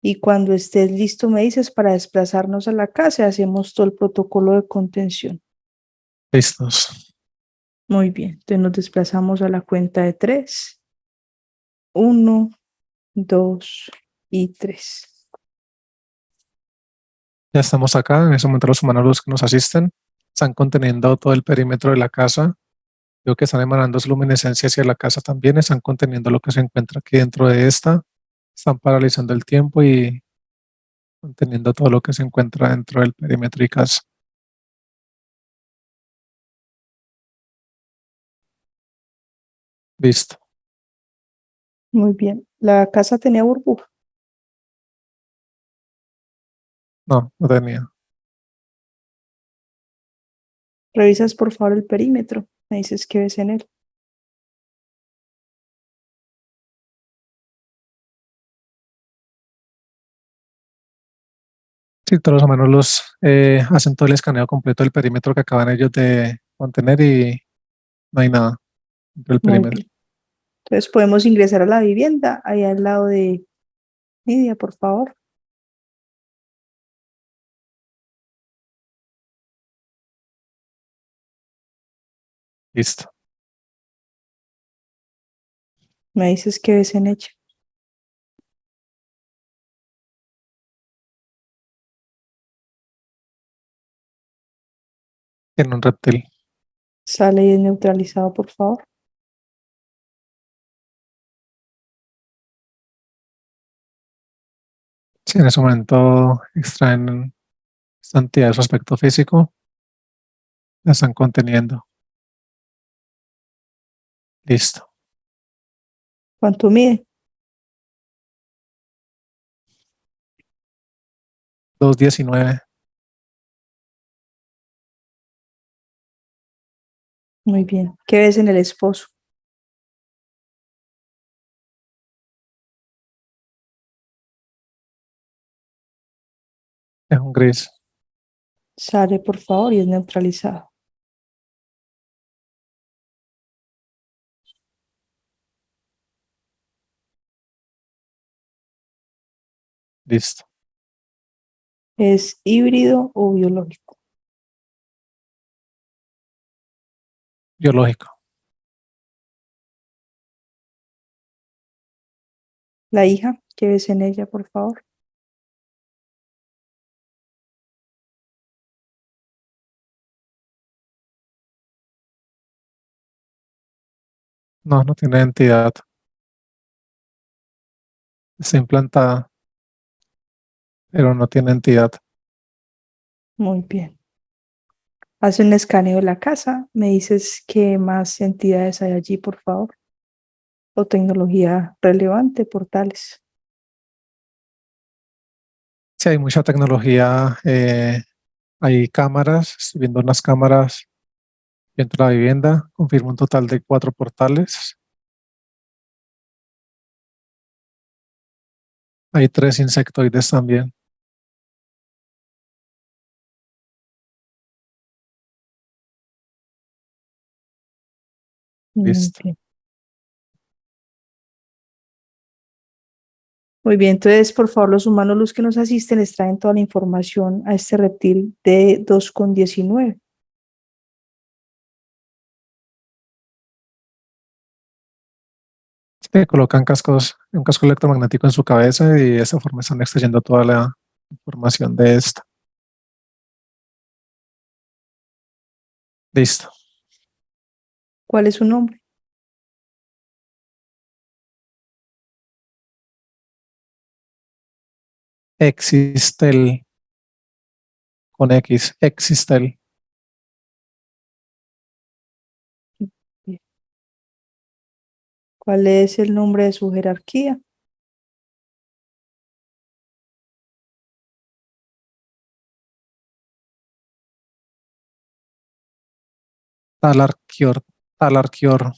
Y cuando estés listo me dices para desplazarnos a la casa y hacemos todo el protocolo de contención. Listos. Muy bien, entonces nos desplazamos a la cuenta de tres. Uno, dos y tres. Ya estamos acá. En ese momento los humanos los que nos asisten están conteniendo todo el perímetro de la casa. Veo que están emanando su luminiscencia hacia la casa también. Están conteniendo lo que se encuentra aquí dentro de esta. Están paralizando el tiempo y conteniendo todo lo que se encuentra dentro del perímetro y casa. Listo. Muy bien. La casa tenía burbuja. No, no tenía. Revisas por favor el perímetro. Me dices qué ves en él. Sí, todos los humanos los hacen todo el escaneo completo del perímetro que acaban ellos de contener y no hay nada dentro del Muy perímetro. bien. Entonces podemos ingresar a la vivienda, ahí al lado de Nidia, por favor. Listo. Me dices qué ves en ella. Tiene un reptil. Sale y es neutralizado, por favor. Sí, en ese momento extraen esta entidad de su aspecto físico, la están conteniendo. Listo. ¿Cuánto mide? 219. Muy bien. ¿Qué ves en el esposo? Es un gris. Sale, por favor, y es neutralizado. Listo. ¿Es híbrido o biológico? Biológico. La hija, ¿qué ves en ella, por favor? No, no tiene entidad. Está implantada, pero no tiene entidad. Muy bien. Hace un escaneo de la casa. Me dices qué más entidades hay allí, por favor. O tecnología relevante, portales. Sí, hay mucha tecnología. Hay cámaras. Estoy viendo unas cámaras dentro de la vivienda. Confirmo un total de 4 portales. Hay 3 insectoides también. Muy Listo. bien. Muy bien, entonces, por favor, los humanos, los que nos asisten, les traen toda la información a este reptil de 2,19. Colocan cascos, un casco electromagnético en su cabeza y de esa forma están extrayendo toda la información de esta. Listo. ¿Cuál es su nombre? Existel con X. Existel. Bien. ¿Cuál es el nombre de su jerarquía? Talarkior. Talarkior.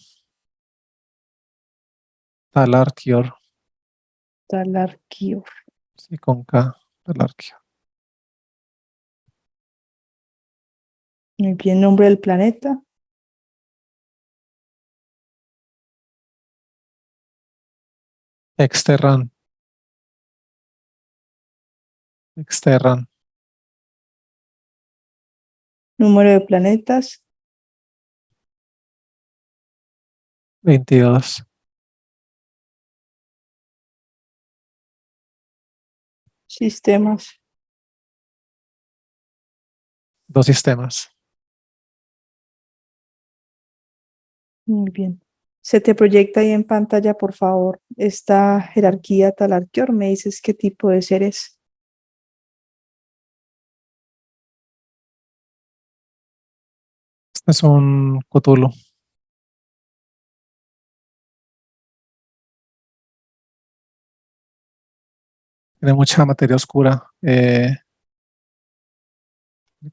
Talarkior. Talarkior. Sí, con K. Talarkior. Muy bien, nombre del planeta. Exterran. Exterran, Número de planetas, 22. sistemas. Dos sistemas. Muy bien. Se te proyecta ahí en pantalla, por favor, esta jerarquía Talarquior. Me dices qué tipo de seres. Este es un Cthulhu. Tiene mucha materia oscura.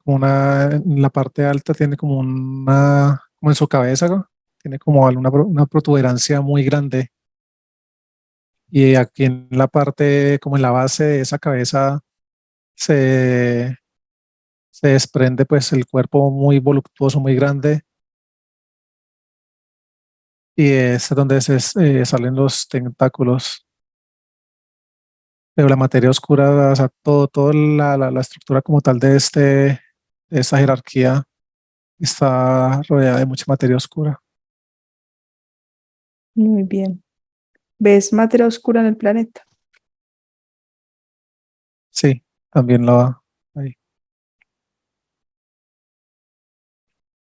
Como en la parte alta tiene como como en su cabeza, ¿no? Tiene como una protuberancia muy grande. Y aquí en la parte, como en la base de esa cabeza, se, se desprende pues el cuerpo muy voluptuoso, muy grande. Y es donde salen los tentáculos. Pero la materia oscura, o sea, toda la estructura como tal de esta jerarquía está rodeada de mucha materia oscura. Muy bien. ¿Ves materia oscura en el planeta? Sí, también lo hay.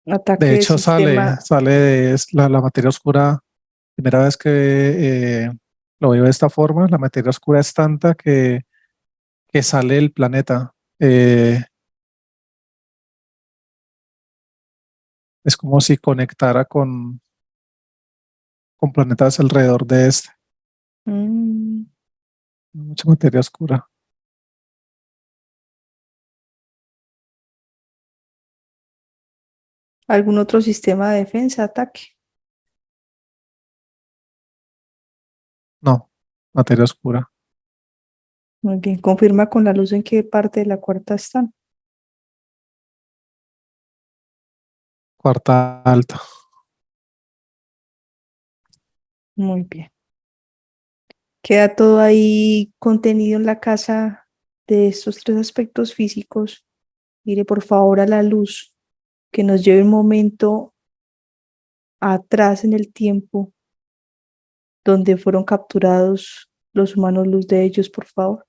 De Ataque de hecho, sistema. sale la materia oscura. Primera vez que lo veo de esta forma, la materia oscura es tanta que sale del planeta. Es como si conectara con planetas alrededor de este. Mm, Mucha materia oscura. ¿Algún otro sistema de defensa, ataque? No, materia oscura. Muy bien. Confirma con la luz en qué parte de la cuarta están. Cuarta alta. Muy bien. Queda todo ahí contenido en la casa de estos tres aspectos físicos. Mire por favor a la luz que nos lleve un momento atrás en el tiempo donde fueron capturados los humanos luz de ellos, por favor.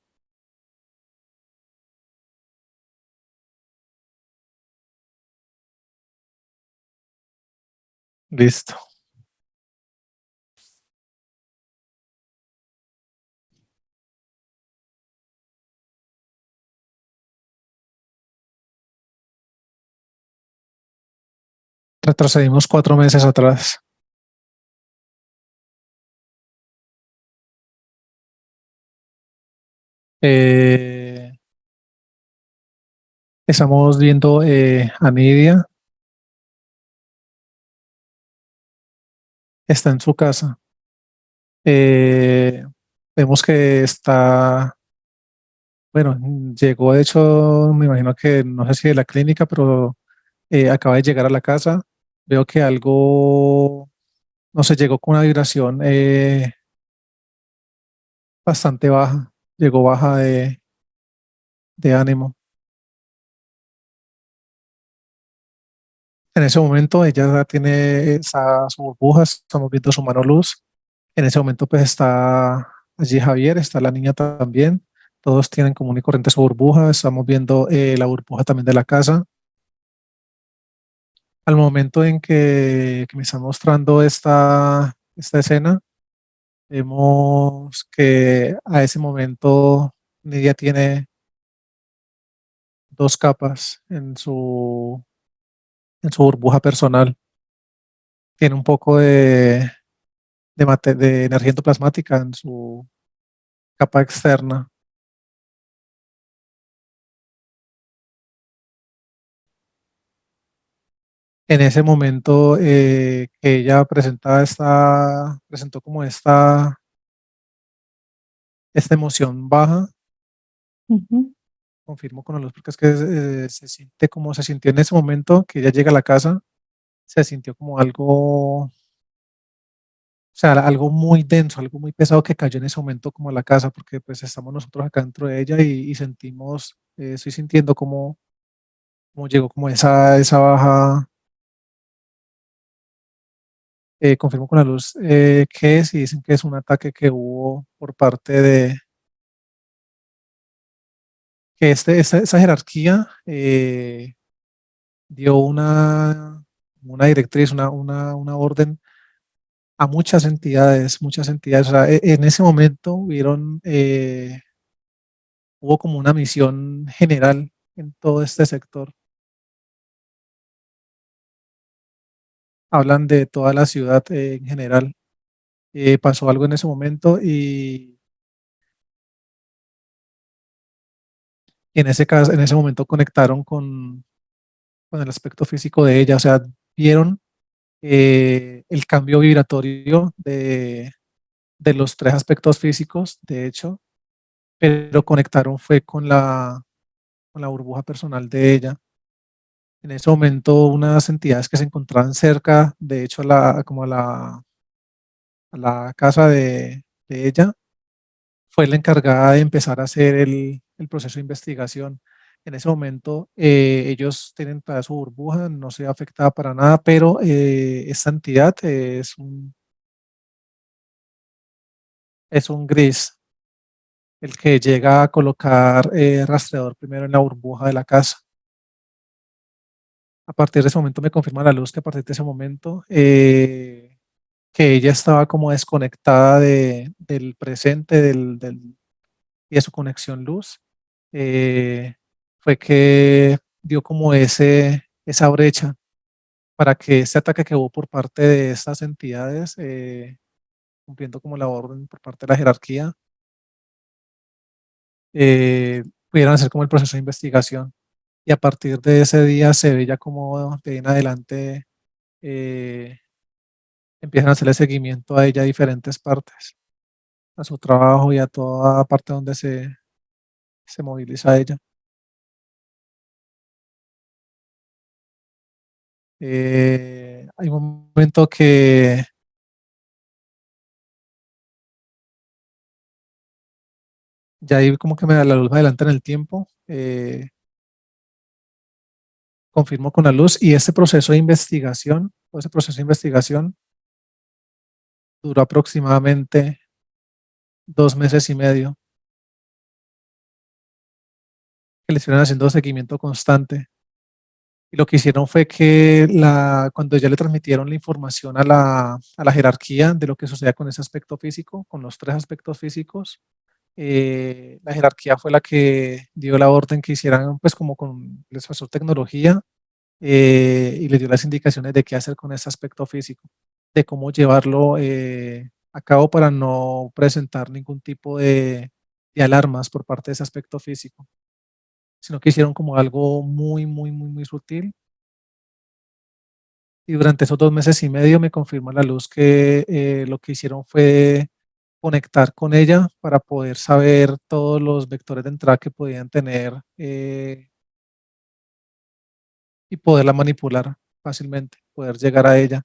Listo. Retrocedimos 4 meses atrás. Eh, Estamos viendo a Nidia. Está en su casa. Eh, Vemos que está, bueno, llegó de hecho, me imagino que no sé si de la clínica, pero acaba de llegar a la casa. Veo que algo, no sé, llegó con una vibración bastante baja. Llegó baja de ánimo. En ese momento ella tiene su burbuja, estamos viendo su mano luz. En ese momento pues está allí Javier, está la niña también. Todos tienen común y corriente su burbuja. Estamos viendo la burbuja también de la casa. Al momento en que me está mostrando esta escena, vemos que a ese momento Nidia tiene dos capas en su burbuja personal. Tiene un poco de energía endoplasmática en su capa externa. En ese momento que ella presentó como esta emoción baja, Ujú. confirmo con la luz porque es que se siente como se sintió en ese momento que ella llega a la casa, se sintió como algo sea, algo muy denso, algo muy pesado que cayó en ese momento como a la casa, porque pues estamos nosotros acá dentro de ella y sentimos, estoy sintiendo como llegó como esa baja, confirmo con la luz qué es y dicen que es un ataque que hubo por parte de, que esa jerarquía dio una directriz, una orden a muchas entidades. O sea, en ese momento hubo como una misión general en todo este sector. Hablan de toda la ciudad en general. Pasó algo en ese momento y en ese caso, en ese momento conectaron con el aspecto físico de ella. O sea, vieron el cambio vibratorio de los tres aspectos físicos, de hecho, pero conectaron fue con la burbuja personal de ella. En ese momento, unas entidades que se encontraban cerca, de hecho, como a la casa de ella, fue la encargada de empezar a hacer el proceso de investigación. En ese momento, ellos tienen toda su burbuja, no se ve afectada para nada, pero esta entidad es un gris, el que llega a colocar rastreador primero en la burbuja de la casa. A partir de ese momento me confirma la luz que a partir de ese momento que ella estaba como desconectada del presente, y de su conexión luz, eh, fue que dio como esa brecha para que este ataque que hubo por parte de estas entidades, cumpliendo como la orden por parte de la jerarquía, pudieran hacer como el proceso de investigación. Y a partir de ese día se ve ya como de ahí en adelante eh, empiezan a hacerle seguimiento a ella a diferentes partes, a su trabajo y a toda parte donde se moviliza ella. Hay un momento que ya ahí como que me da la luz adelante en el tiempo, confirmo con la luz y este proceso de investigación, todo ese proceso de investigación duró aproximadamente 2 meses y medio, que le estuvieron haciendo seguimiento constante. Y lo que hicieron fue que cuando ya le transmitieron la información a la jerarquía de lo que sucedía con ese aspecto físico, con los tres aspectos físicos, la jerarquía fue la que dio la orden que hicieran, pues como les pasó tecnología y les dio las indicaciones de qué hacer con ese aspecto físico, de cómo llevarlo a cabo para no presentar ningún tipo de alarmas por parte de ese aspecto físico, sino que hicieron como algo muy, muy, muy, muy sutil. Y durante esos 2 meses y medio me confirmó la luz que lo que hicieron fue conectar con ella para poder saber todos los vectores de entrada que podían tener y poderla manipular fácilmente, poder llegar a ella.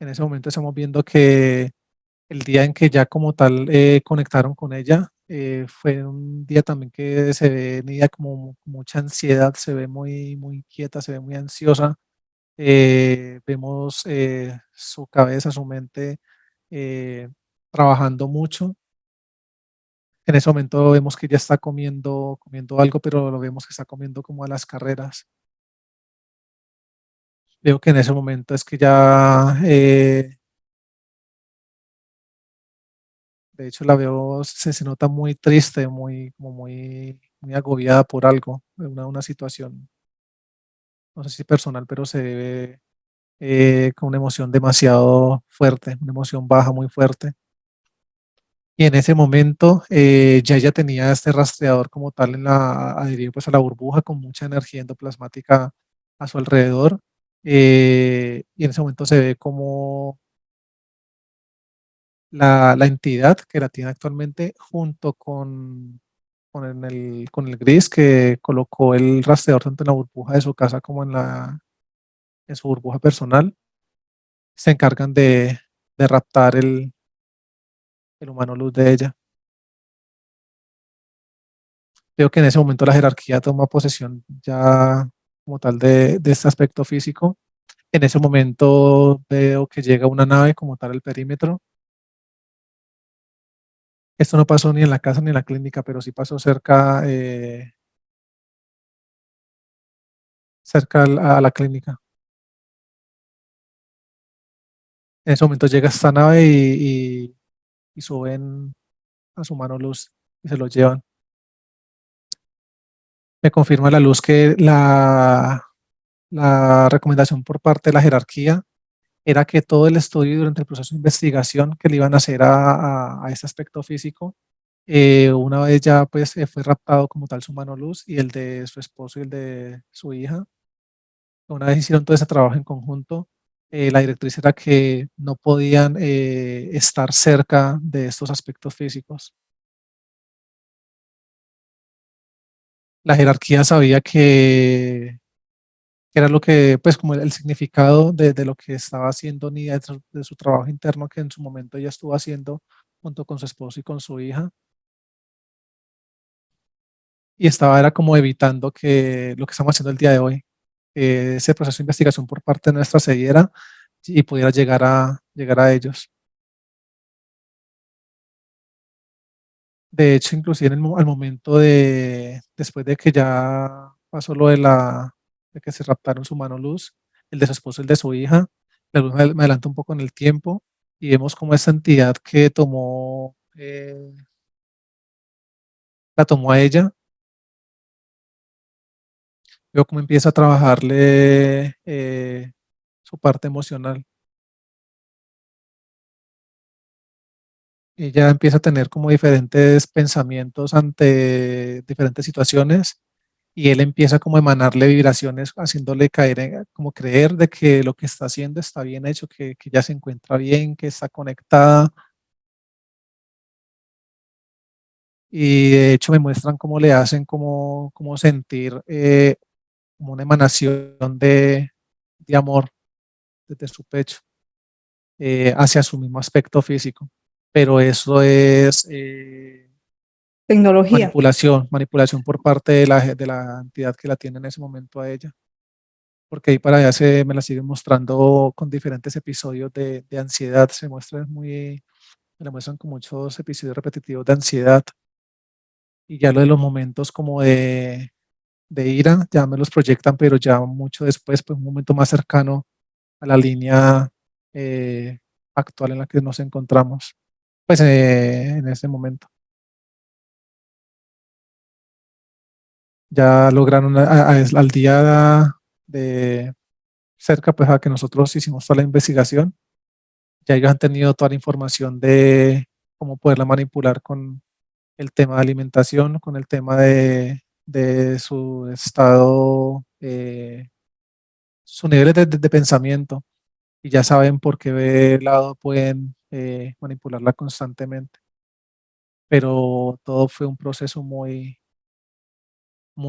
En ese momento estamos viendo que el día en que ya como tal conectaron con ella, fue un día también que se ve en ella como mucha ansiedad, se ve muy, muy quieta, se ve muy ansiosa. Vemos su cabeza, su mente eh, trabajando mucho. En ese momento vemos que ya está comiendo algo, pero lo vemos que está comiendo como a las carreras. Veo que en ese momento es que ya, de hecho la veo, se nota muy triste, como muy agobiada por algo, una situación, no sé si personal, pero se ve con una emoción demasiado fuerte, una emoción baja muy fuerte. Y en ese momento ya ella tenía este rastreador como tal adherido pues a la burbuja con mucha energía endoplasmática a su alrededor. Y en ese momento se ve como la entidad que la tiene actualmente junto con el gris que colocó el rastreador tanto en la burbuja de su casa como en su burbuja personal, se encargan de raptar el humano luz de ella. Veo que en ese momento la jerarquía toma posesión ya como tal de este aspecto físico. En ese momento veo que llega una nave como tal al perímetro. Esto no pasó ni en la casa ni en la clínica, pero sí pasó cerca a la clínica. En ese momento llega esta nave y suben a su mano luz y se lo llevan. Me confirma la luz que la recomendación por parte de la jerarquía era que todo el estudio durante el proceso de investigación que le iban a hacer a este aspecto físico, una vez ya pues fue raptado como tal su mano luz y el de su esposo y el de su hija, una vez hicieron todo ese trabajo en conjunto, la directriz era que no podían estar cerca de estos aspectos físicos. La jerarquía sabía que era lo que, pues como el significado de lo que estaba haciendo Nidia de su trabajo interno que en su momento ella estuvo haciendo junto con su esposo y con su hija. Y estaba era como evitando que lo que estamos haciendo el día de hoy, que ese proceso de investigación por parte de nuestra se diera y pudiera llegar a ellos. De hecho, inclusive al momento después de que ya pasó lo de que se raptaron su mano luz, el de su esposo, el de su hija, la luz me adelanta un poco en el tiempo y vemos como esta entidad que la tomó a ella, veo cómo empieza a trabajarle su parte emocional. Ella empieza a tener como diferentes pensamientos ante diferentes situaciones y él empieza como a emanarle vibraciones, haciéndole caer como creer de que lo que está haciendo está bien hecho, que ya se encuentra bien, que está conectada. Y de hecho me muestran cómo le hacen como sentir como una emanación de amor desde su pecho hacia su mismo aspecto físico. Pero eso es Tecnología. manipulación por parte de la entidad que la tiene en ese momento a ella. Porque ahí para allá me la siguen mostrando con diferentes episodios de ansiedad, me la muestran con muchos episodios repetitivos de ansiedad y ya lo de los momentos como de ira, ya me los proyectan, pero ya mucho después, pues un momento más cercano a la línea eh, actual en la que nos encontramos, pues en ese momento. Ya lograron al día de cerca, pues a que nosotros hicimos toda la investigación, ya ellos han tenido toda la información de cómo poderla manipular con el tema de alimentación, con el tema de su estado, sus niveles de pensamiento, y ya saben por qué lado pueden manipularla constantemente. Pero todo fue un proceso muy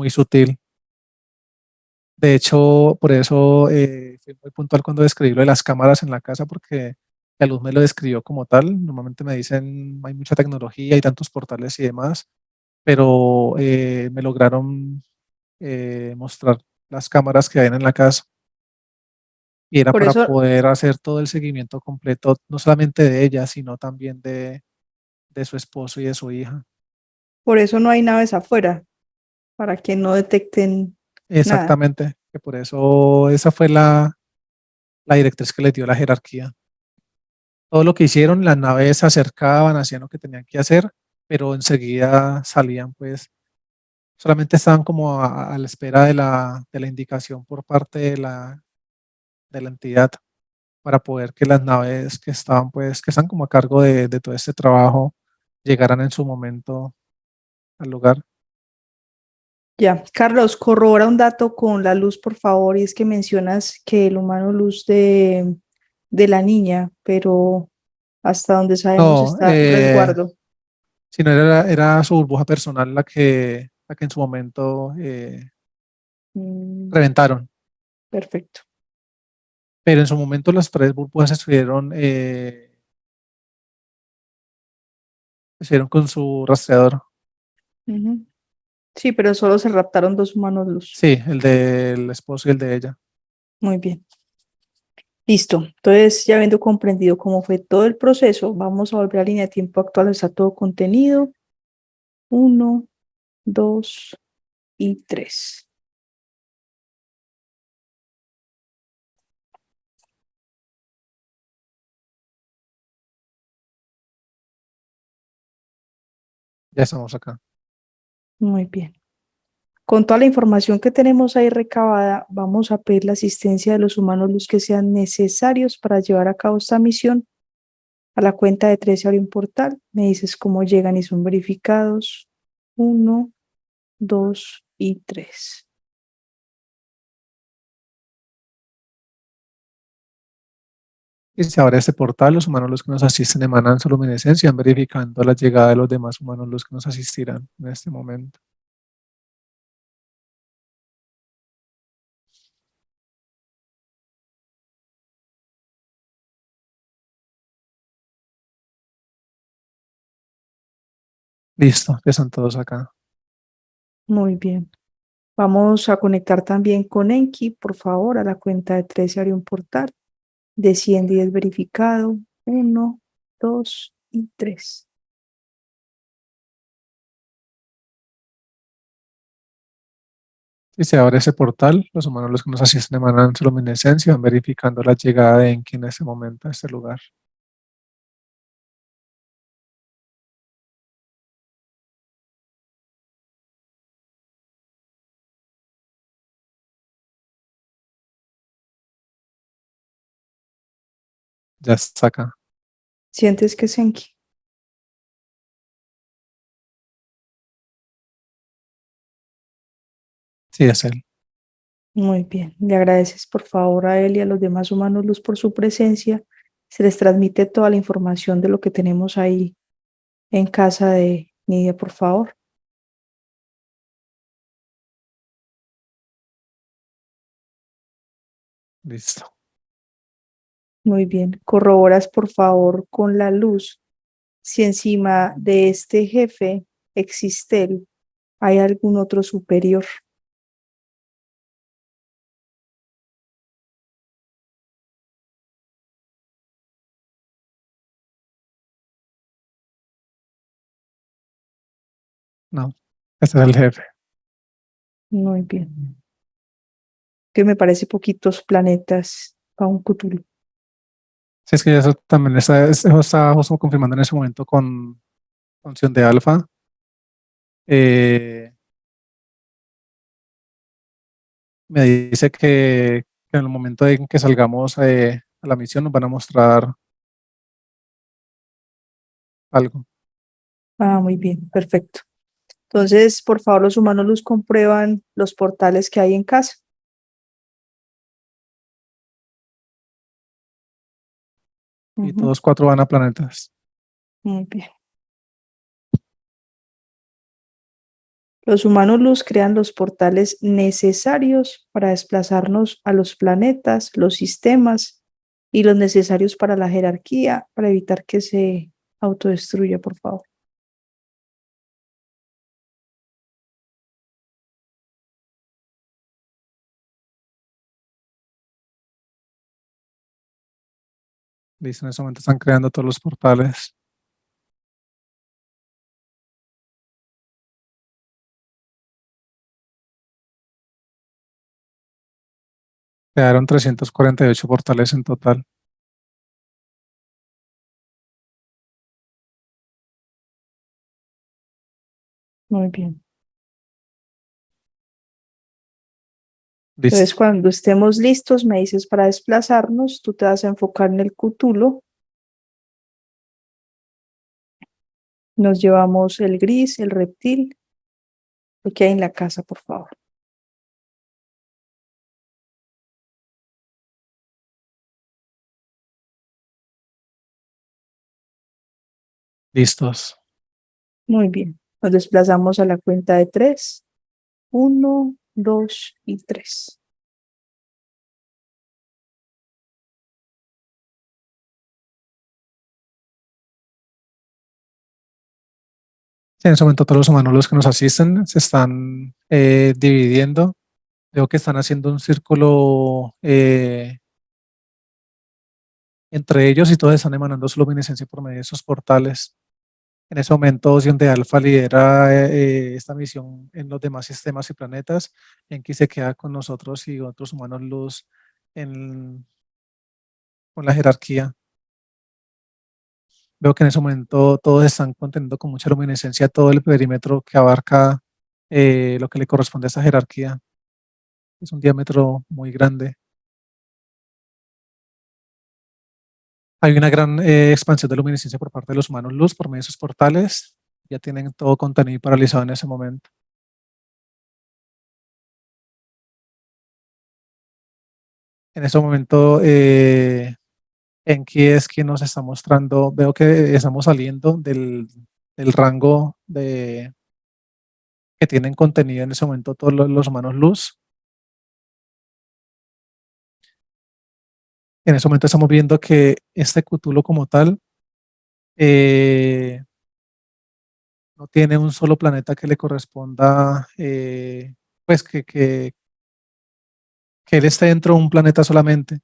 sutil. De hecho, por eso fui muy puntual cuando describí lo de las cámaras en la casa, porque la luz me lo describió como tal. Normalmente me dicen, hay mucha tecnología, hay tantos portales y demás, pero me lograron mostrar las cámaras que hay en la casa y era Por para eso, poder hacer todo el seguimiento completo, no solamente de ella, sino también de su esposo y de su hija. por eso no hay naves afuera, para que no detecten nada. Exactamente, que por eso esa fue la directriz que les dio la jerarquía. Todo lo que hicieron, las naves se acercaban, hacían lo que tenían que hacer, pero enseguida salían, pues solamente estaban como a la espera de la indicación por parte de la entidad para poder que las naves que estaban, pues, que están como a cargo de todo este trabajo, llegaran en su momento al lugar. Ya, Carlos, corrobora un dato con la luz, por favor, y es que mencionas que el humano luz de la niña, pero hasta donde sabemos No, está resguardo. sino era su burbuja personal la que en su momento Mm, reventaron. perfecto. pero en su momento las 3 burbujas estuvieron con su rastreador. Ujú. Sí, pero solo se raptaron 2 humanos luz. Sí, el del esposo y el de ella. Muy bien. Listo. Entonces, ya habiendo comprendido cómo fue todo el proceso, vamos a volver a línea de tiempo actual. Está todo contenido. 1, 2 y 3. Ya estamos acá. Muy bien. Con toda la información que tenemos ahí recabada, vamos a pedir la asistencia de los humanos los que sean necesarios para llevar a cabo esta misión. A la cuenta de 3 se abre un portal. Me dices cómo llegan y son verificados. 1, 2 y 3. Y se abre este portal, los humanos los que nos asisten emanan su luminiscencia y van verificando la llegada de los demás humanos los que nos asistirán en este momento. Listo, ya están todos acá. Muy bien. Vamos a conectar también con Enki, por favor. A la cuenta de 3 se abre un portal. Desciende y es verificado. 1, 2 y 3. Y se abre ese portal, los humanos los que nos asisten emanan su luminiscencia y van verificando la llegada de Enki en este momento a este lugar. Ya está acá. ¿Sientes que es Enki? Sí, es él. Muy bien. Le agradeces por favor a él y a los demás humanos luz por su presencia. Se les transmite toda la información de lo que tenemos ahí en casa de Nidia, por favor. Listo. Muy bien. Corroboras por favor con la luz si encima de este jefe Existel hay algún otro superior. No, este es el jefe. Muy bien. Que me parece poquitos planetas para un Cthulhu. Sí, es que eso también eso está justo confirmando en ese momento con función de alfa. Eh, Me dice que en el momento en que salgamos a la misión nos van a mostrar algo. Ah, muy bien, perfecto. Entonces, por favor, los humanos los comprueban los portales que hay en casa. Y Ujú. todos 4 van a planetas. Muy bien. Los humanos luz crean los portales necesarios para desplazarnos a los planetas, los sistemas y los necesarios para la jerarquía, para evitar que se autodestruya, por favor. Listo, en ese momento están creando todos los portales. Quedaron 348 portales en total. Muy bien. Entonces, Listo. cuando estemos listos, me dices para desplazarnos, tú te vas a enfocar en el cútulo. Nos llevamos el gris, el reptil, lo que hay en la casa, por favor. Listos. Muy bien. Nos desplazamos a la cuenta de 3. 1, 2 y 3. Sí, en ese momento todos los humanos los que nos asisten se están dividiendo. Veo que están haciendo un círculo entre ellos y todos están emanando su luminiscencia por medio de esos portales. En ese momento, Ocean de Alpha lidera esta misión en los demás sistemas y planetas. Enki se queda con nosotros y otros humanos luz en, con la jerarquía. Veo que en ese momento todos están conteniendo con mucha luminiscencia todo el perímetro que abarca lo que le corresponde a esa jerarquía. Es un diámetro muy grande. Hay una gran expansión de luminiscencia por parte de los humanos luz por medio de esos portales. Ya tienen todo contenido paralizado en ese momento. En ese momento, Enki es quien nos está mostrando. Veo que estamos saliendo del rango que tienen contenido en ese momento todos los humanos luz. En ese momento estamos viendo que este Cthulhu como tal no tiene un solo planeta que le corresponda, pues que él esté dentro de un planeta solamente.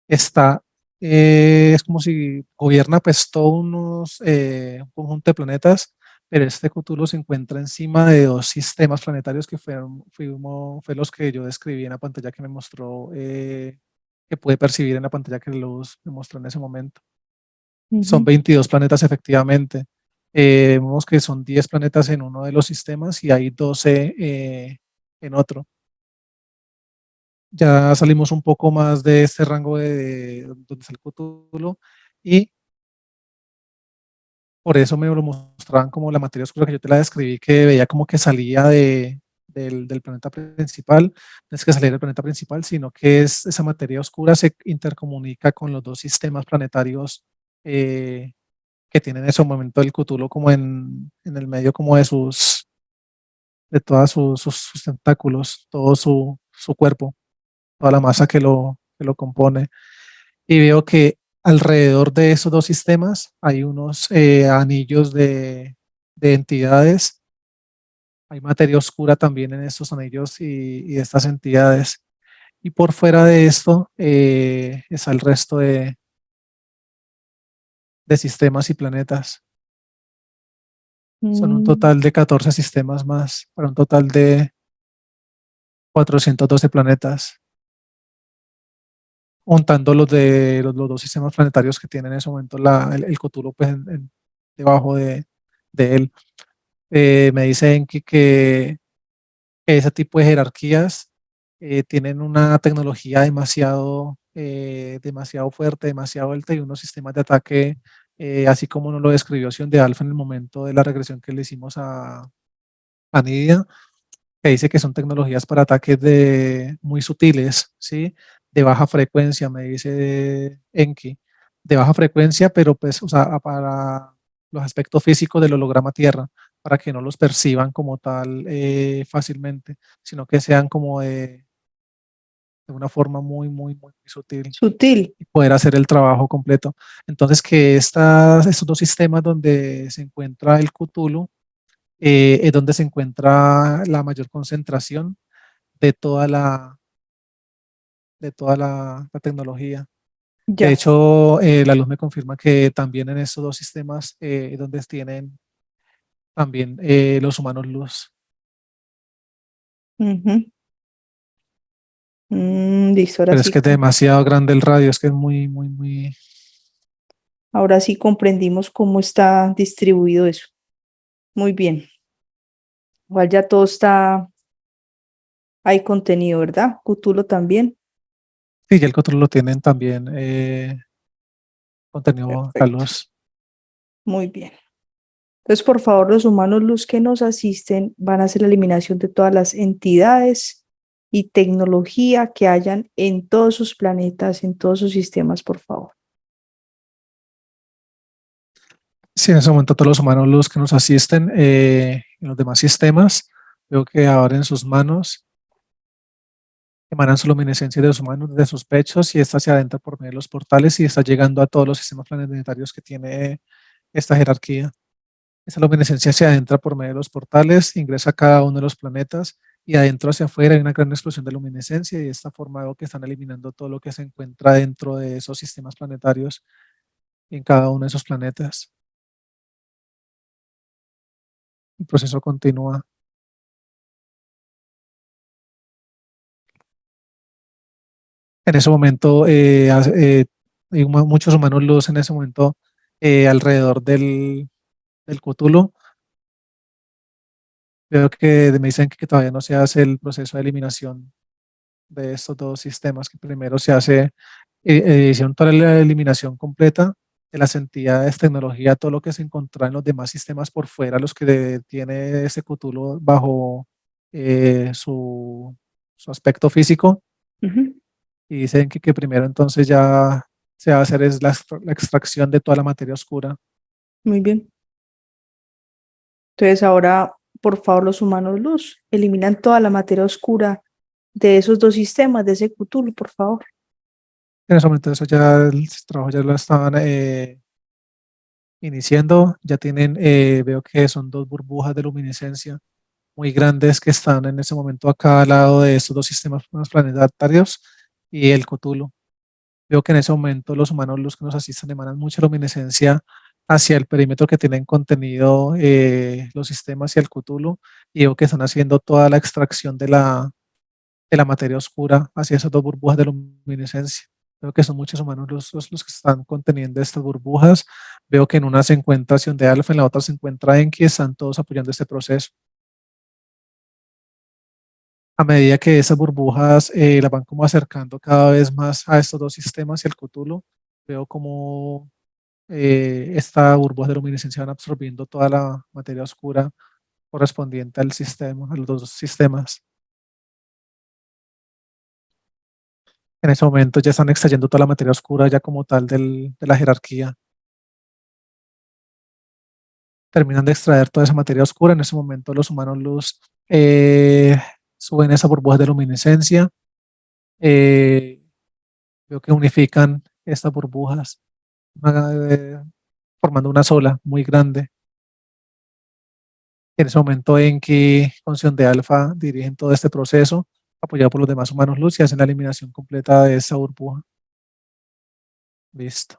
Está, es como si gobierna pues todo un conjunto de planetas, pero este Cthulhu se encuentra encima de dos sistemas planetarios que fue los que yo describí en la pantalla que me mostró, que pude percibir en la pantalla que Luz me mostró en ese momento. Son Ujú. 22 planetas efectivamente. Vemos que son 10 planetas en uno de los sistemas y hay 12 en otro. Ya salimos un poco más de este rango de donde está el Cthulhu y por eso me lo mostraban como la materia oscura que yo te la describí, que veía como que salía del planeta principal. No es que saliera del planeta principal, sino que esa materia oscura se intercomunica con los dos sistemas planetarios que tienen en ese momento el Cthulhu como en el medio como de todos sus tentáculos, todo su cuerpo, toda la masa que lo compone. Y veo que alrededor de esos dos sistemas hay unos anillos de entidades. Hay materia oscura también en estos anillos y estas entidades. Y por fuera de esto está el resto de sistemas y planetas. Son un Mm, total de 14 sistemas más, para un total de 412 planetas, juntando los de los dos sistemas planetarios que tienen en ese momento el Cthulhu pues, debajo de él. Me dicen que ese tipo de jerarquías tienen una tecnología demasiado fuerte, demasiado alta y unos sistemas de ataque, así como nos lo describió Sion de Alpha en el momento de la regresión que le hicimos a Nidia, que dice que son tecnologías para ataques muy sutiles, ¿sí? De baja frecuencia, me dice Enki, de baja frecuencia, pero pues, o sea, para los aspectos físicos del holograma Tierra, para que no los perciban como tal fácilmente, sino que sean como de una forma muy sutil sutil. y poder hacer el trabajo completo. Entonces, que estos dos sistemas donde se encuentra el Cthulhu, es donde se encuentra la mayor concentración de la tecnología. De Ya. hecho, la luz me confirma que también en estos dos sistemas donde tienen también los humanos luz. Ujú. Listo, ahora Pero es sí, que es demasiado grande el radio, es que es muy. ahora sí comprendimos cómo está distribuido eso. Muy bien. Igual ya todo está, hay contenido, ¿verdad? Cthulhu también. Sí, y el control lo tienen también contenido la Perfecto. luz. Muy bien. Entonces, por favor, los humanos luz que nos asisten van a hacer la eliminación de todas las entidades y tecnología que hayan en todos sus planetas, en todos sus sistemas, por favor. Sí, en ese momento todos los humanos luz que nos asisten en los demás sistemas, veo que ahora en sus manos emanan su luminiscencia de los humanos, de sus pechos, y esta se adentra por medio de los portales y está llegando a todos los sistemas planetarios que tiene esta jerarquía. Esa luminiscencia se adentra por medio de los portales, ingresa a cada uno de los planetas y adentro hacia afuera hay una gran explosión de luminiscencia y de esta forma veo que están eliminando todo lo que se encuentra dentro de esos sistemas planetarios y en cada uno de esos planetas. El proceso continúa. En ese momento hay muchos humanos luz en ese momento alrededor del Cthulhu. Veo que me dicen que todavía no se hace el proceso de eliminación de estos dos sistemas, que primero se hace, hicieron toda la eliminación completa de las entidades, tecnología, todo lo que se encontraba en los demás sistemas por fuera, los que tiene ese Cthulhu bajo su aspecto físico, Ujú. y dicen que primero entonces ya se va a hacer es la extracción de toda la materia oscura. Muy bien. Entonces ahora, por favor, los humanos luz, eliminan toda la materia oscura de esos dos sistemas, de ese Cthulhu, por favor. En ese momento eso ya el trabajo ya lo estaban iniciando, ya tienen, veo que son dos burbujas de luminiscencia muy grandes que están en ese momento a cada lado de estos dos sistemas planetarios y el Cthulhu. Veo que en ese momento los humanos, los que nos asisten, emanan mucha luminiscencia hacia el perímetro que tienen contenido los sistemas y el Cthulhu, y veo que están haciendo toda la extracción de la materia oscura hacia esas dos burbujas de luminiscencia. Veo que son muchos humanos los que están conteniendo estas burbujas. Veo que en una se encuentra Acción de Alfa, en la otra se encuentra Enki, están todos apoyando este proceso. A medida que esas burbujas las van como acercando cada vez más a estos dos sistemas y el Cthulhu, veo como esta burbuja de luminiscencia van absorbiendo toda la materia oscura correspondiente al sistema, a los dos sistemas. En ese momento ya están extrayendo toda la materia oscura ya como tal de la jerarquía. Terminan de extraer toda esa materia oscura. En ese momento los humanos luz suben esa burbuja de luminiscencia. eh, Veo que unifican estas burbujas eh, formando una sola muy grande. En ese momento en que Función de Alfa dirigen todo este proceso, apoyado por los demás humanos luz, y hacen la eliminación completa de esa burbuja. Listo.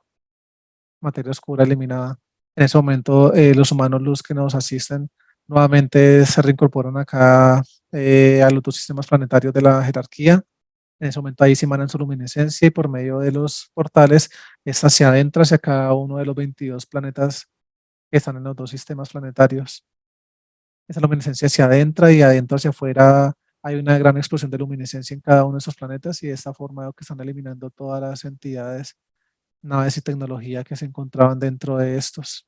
Materia oscura eliminada. En ese momento, los humanos luz que nos asisten nuevamente se reincorporan acá a los dos sistemas planetarios de la jerarquía. En ese momento ahí se emanan su luminiscencia y por medio de los portales, esta se adentra hacia cada uno de los 22 planetas que están en los dos sistemas planetarios. Esa luminiscencia se adentra y adentro hacia afuera hay una gran explosión de luminiscencia en cada uno de esos planetas y de esta forma veo que están eliminando todas las entidades, naves y tecnología que se encontraban dentro de estos.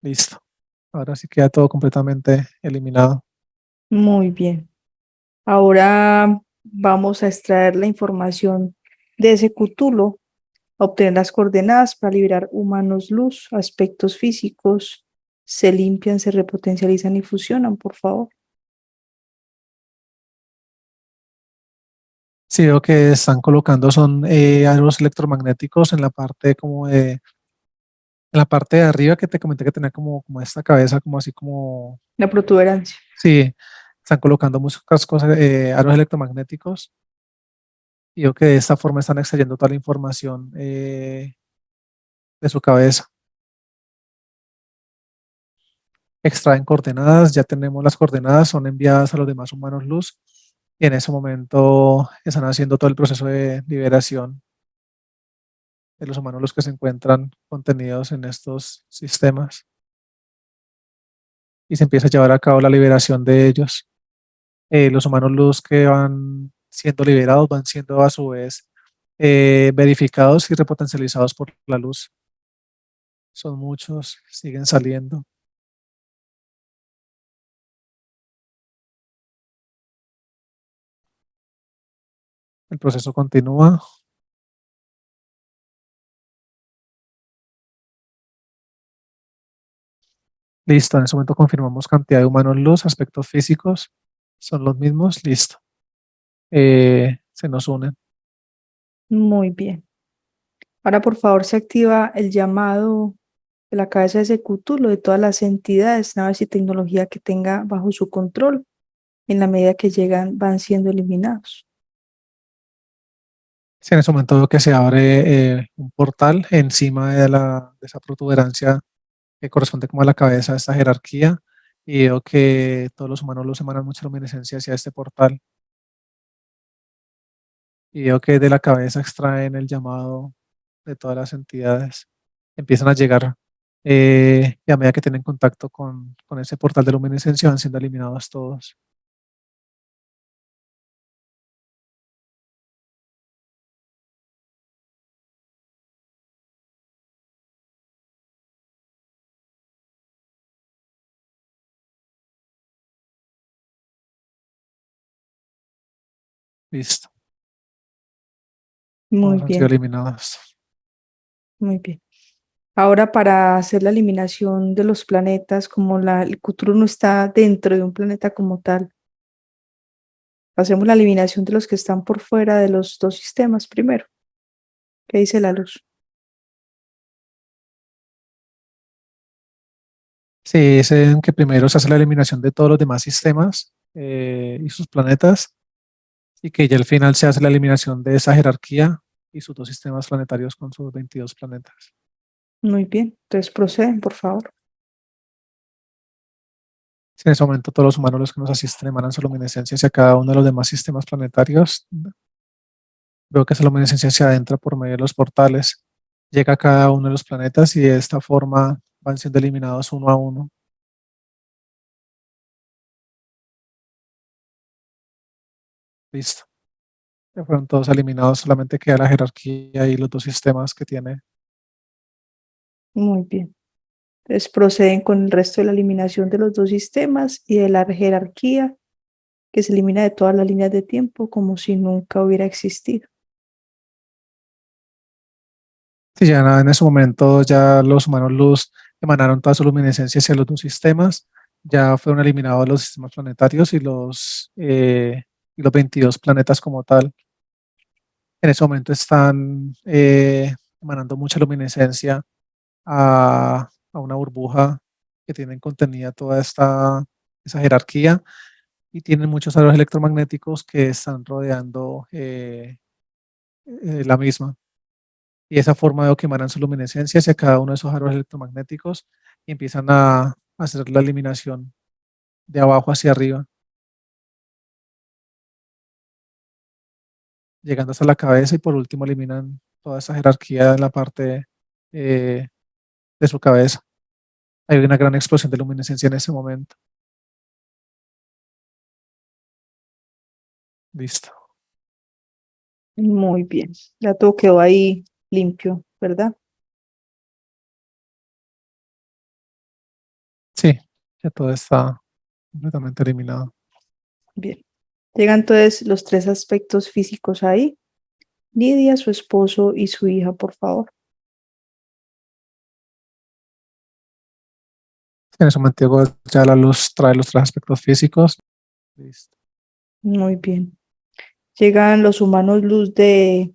Listo. Ahora sí queda todo completamente eliminado. Muy bien. Ahora vamos a extraer la información de ese Cthulhu, obtener las coordenadas para liberar humanos luz, aspectos físicos, se limpian, se repotencializan y fusionan, por favor. Sí, veo que están colocando son aros electromagnéticos en la parte como de, en la parte de arriba que te comenté que tenía como esta cabeza, como así como, La protuberancia. sí, están colocando muchas cosas, aros electromagnéticos, y veo que de esta forma están extrayendo toda la información de su cabeza. Extraen coordenadas, ya tenemos las coordenadas, son enviadas a los demás humanos luz, y en ese momento están haciendo todo el proceso de liberación de los humanos los que se encuentran contenidos en estos sistemas y se empieza a llevar a cabo la liberación de ellos. Los humanos luz que van siendo liberados van siendo a su vez verificados y repotencializados por la luz. Son muchos, siguen saliendo. El proceso continúa. Listo, en ese momento confirmamos cantidad de humanos luz, aspectos físicos son los mismos. Listo. Se nos unen. Muy bien. Ahora, por favor, se activa el llamado de la cabeza de ese cútulo de todas las entidades, naves y tecnología que tenga bajo su control. En la medida que llegan, van siendo eliminados. Sí, en ese momento veo que se abre un portal encima de esa protuberancia que corresponde como a la cabeza de esta jerarquía, y veo que todos los humanos luz emanan mucha luminiscencia hacia este portal, y veo que de la cabeza extraen el llamado de todas las entidades, empiezan a llegar, y a medida que tienen contacto con ese portal de luminiscencia van siendo eliminados todos. Listo, Muy todos han sido bien, eliminados. muy bien. Ahora, para hacer la eliminación de los planetas, como el cútulo no está dentro de un planeta como tal, hacemos la eliminación de los que están por fuera de los dos sistemas primero. ¿Qué dice la luz? Sí, dicen que primero se hace la eliminación de todos los demás sistemas y sus planetas, y que ya al final se hace la eliminación de esa jerarquía y sus dos sistemas planetarios con sus 22 planetas. Muy bien. Entonces proceden, por favor. Si en ese momento todos los humanos los que nos asisten emanan su luminiscencia hacia cada uno de los demás sistemas planetarios, veo que esa luminiscencia se adentra por medio de los portales, llega a cada uno de los planetas y de esta forma van siendo eliminados uno a uno. Listo. Ya fueron todos eliminados, solamente queda la jerarquía y los dos sistemas que tiene. Muy bien. Entonces proceden con el resto de la eliminación de los dos sistemas y de la jerarquía que se elimina de todas las líneas de tiempo como si nunca hubiera existido. Sí, ya en ese momento ya los humanos luz emanaron toda su luminiscencia hacia los dos sistemas, ya fueron eliminados los sistemas planetarios y los 22 planetas como tal. En ese momento están emanando mucha luminiscencia a una burbuja que tienen contenida toda esa jerarquía, y tienen muchos aros electromagnéticos que están rodeando la misma. Y de esa forma veo que emanan su luminiscencia hacia cada uno de esos aros electromagnéticos y empiezan a hacer la eliminación de abajo hacia arriba, llegando hasta la cabeza, y por último eliminan toda esa jerarquía en la parte eh, de su cabeza. Hay una gran explosión de luminiscencia en ese momento. Listo. Muy bien. Ya todo quedó ahí limpio, ¿verdad? Sí, ya todo está completamente eliminado. Bien. Llegan entonces los tres aspectos físicos ahí. Lidia, su esposo y su hija, por favor. En ese momento ya la luz trae los tres aspectos físicos. Listo. Muy bien. Llegan los humanos luz de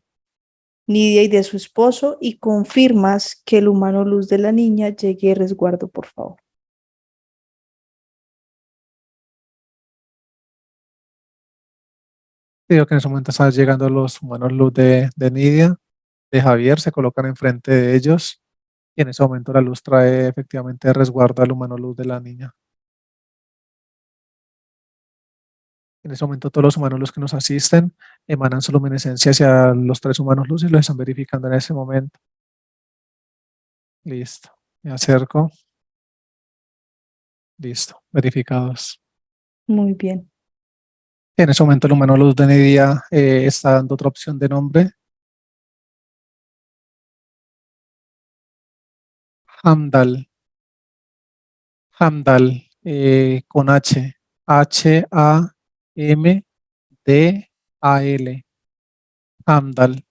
Nidia y de su esposo y confirmas que el humano luz de la niña llegue a resguardo, por favor. Digo que en ese momento están llegando los humanos luz de Nidia, de Javier, se colocan enfrente de ellos, y en ese momento la luz trae efectivamente resguardo al humano luz de la niña. En ese momento todos los humanos luz que nos asisten emanan su luminiscencia hacia los tres humanos luz y los están verificando en ese momento. Listo. Me acerco. Listo. Verificados. Muy bien. En ese momento el humano luz de Nidia está dando otra opción de nombre. Hamdal. Hamdal, con H. Hamdal. Hamdal.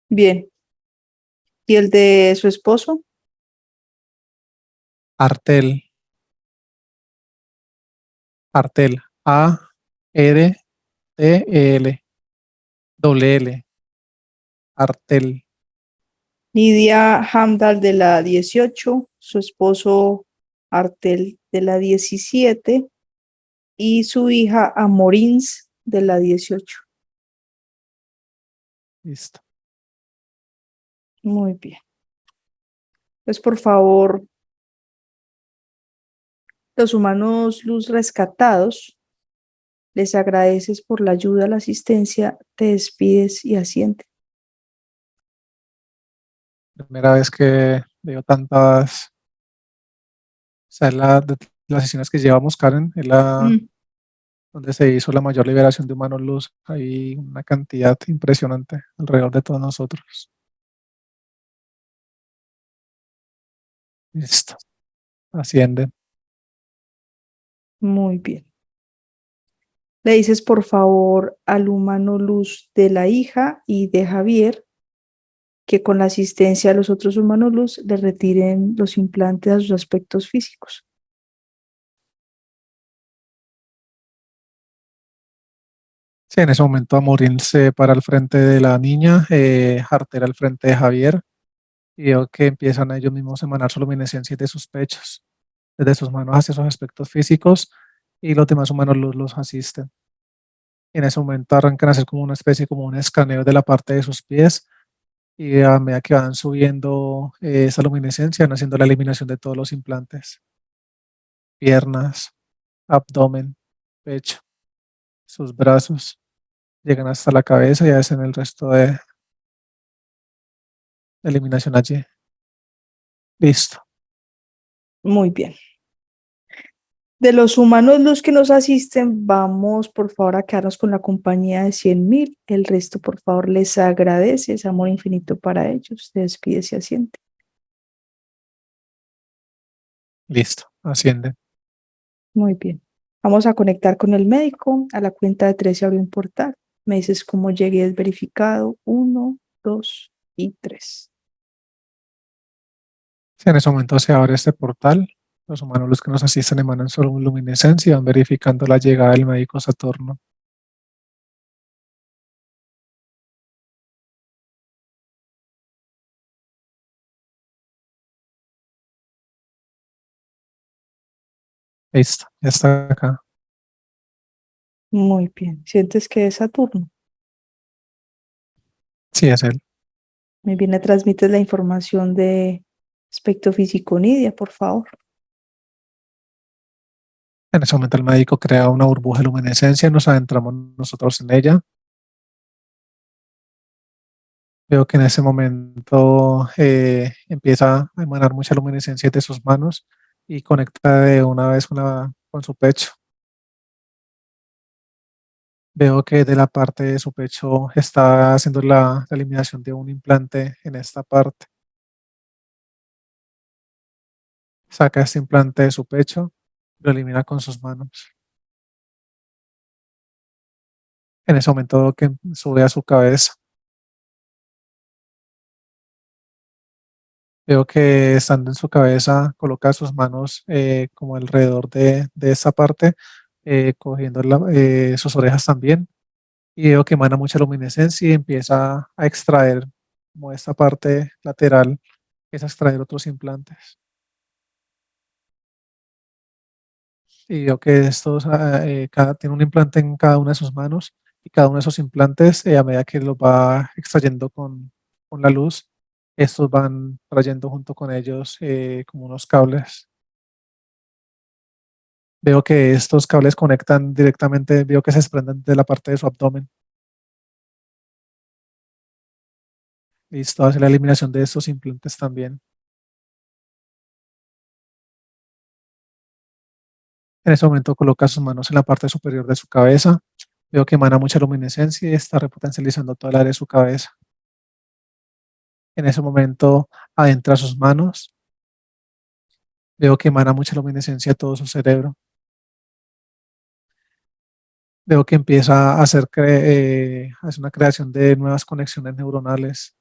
Bien. ¿Y el de su esposo? Artel. Artel. A-R-T-E-L. Doble L. Artel. Nidia Hamdal de la 18, su esposo Artel de la 17 y su hija Amorins de la 18. Listo. Muy bien. Pues por favor, los humanos luz rescatados, les agradeces por la ayuda, la asistencia, te despides y asientes. Primera vez que veo tantas, o sea, de las sesiones que llevamos, Karen, es la Mm, donde se hizo la mayor liberación de humanos luz. Hay una cantidad impresionante alrededor de todos nosotros. Listo. Ascienden. muy bien. Le dices por favor al humano luz de la hija y de Javier que con la asistencia de los otros humanos luz le retiren los implantes a sus aspectos físicos. Sí, en ese momento Amorín se para al frente de la niña, Harter al frente de Javier, y veo que empiezan ellos mismos a emanar su luminiscencia de sus pechos, desde sus manos hacia sus aspectos físicos, y los demás humanos los asisten. Y en ese momento arrancan a hacer como una especie, como un escaneo de la parte de sus pies, y a medida que van subiendo esa luminiscencia, van haciendo la eliminación de todos los implantes, piernas, abdomen, pecho, sus brazos, llegan hasta la cabeza y hacen el resto de eliminación allí. Listo. Muy bien. De los humanos luz que nos asisten, vamos por favor a quedarnos con la compañía de 100.000. El resto, por favor, les agradece. Es amor infinito para ellos. Te despides y asiente. Listo. Ascienden. Muy bien. Vamos a conectar con el médico. A la cuenta de 3 se abre un portal. Me dices cómo llegué verificado. 1, 2 y 3. Si en ese momento se abre este portal, los humanos los que nos asisten emanan solo luminiscencia y van verificando la llegada del médico Saturno. Listo. Ya está acá. Muy bien. ¿Sientes que es Saturno? Sí, es él. Muy bien, le transmites la información de aspecto físico Nidia, por favor. En ese momento el médico crea una burbuja de luminiscencia y nos adentramos nosotros en ella. Veo que en ese momento empieza a emanar mucha luminiscencia de sus manos y conecta de una vez con su pecho. Veo que de la parte de su pecho está haciendo la eliminación de un implante en esta parte. Saca este implante de su pecho, lo elimina con sus manos. En ese momento veo que sube a su cabeza. Veo que estando en su cabeza coloca sus manos como alrededor de esta parte, cogiendo sus orejas también. Y veo que emana mucha luminiscencia y empieza a extraer como esta parte lateral, empieza a extraer otros implantes. Y veo que estos, tiene un implante en cada una de sus manos y cada uno de esos implantes, a medida que los va extrayendo con la luz, estos van trayendo junto con ellos como unos cables. Veo que estos cables conectan directamente, veo que se desprenden de la parte de su abdomen. Listo, hace la eliminación de estos implantes también. En ese momento coloca sus manos en la parte superior de su cabeza. Veo que emana mucha luminiscencia y está repotencializando toda el área de su cabeza. En ese momento adentra sus manos. Veo que emana mucha luminiscencia a todo su cerebro. Veo que empieza a hace una creación de nuevas conexiones neuronales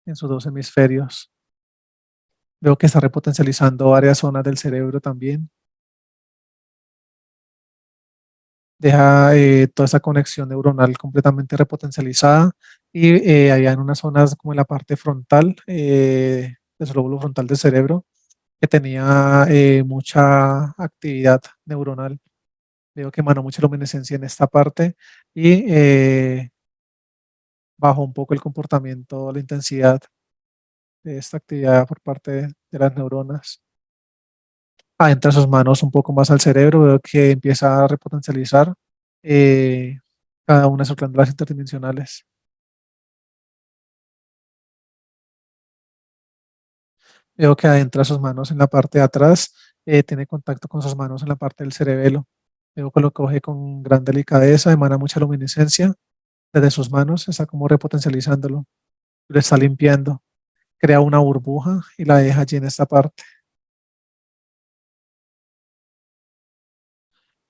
en sus dos hemisferios. Veo que está repotencializando varias zonas del cerebro también. deja toda esa conexión neuronal completamente repotencializada y allá en unas zonas como en la parte frontal, del lóbulo frontal del cerebro, que tenía mucha actividad neuronal. Veo que emanó mucha luminiscencia en esta parte y bajó un poco el comportamiento, la intensidad de esta actividad por parte de las neuronas. Adentra sus manos un poco más al cerebro, veo que empieza a repotencializar eh, cada una de sus glándulas interdimensionales. Veo que adentra sus manos en la parte de atrás, tiene contacto con sus manos en la parte del cerebelo. Veo que lo coge con gran delicadeza, emana mucha luminiscencia desde sus manos, está como repotencializándolo, lo está limpiando, crea una burbuja y la deja allí en esta parte.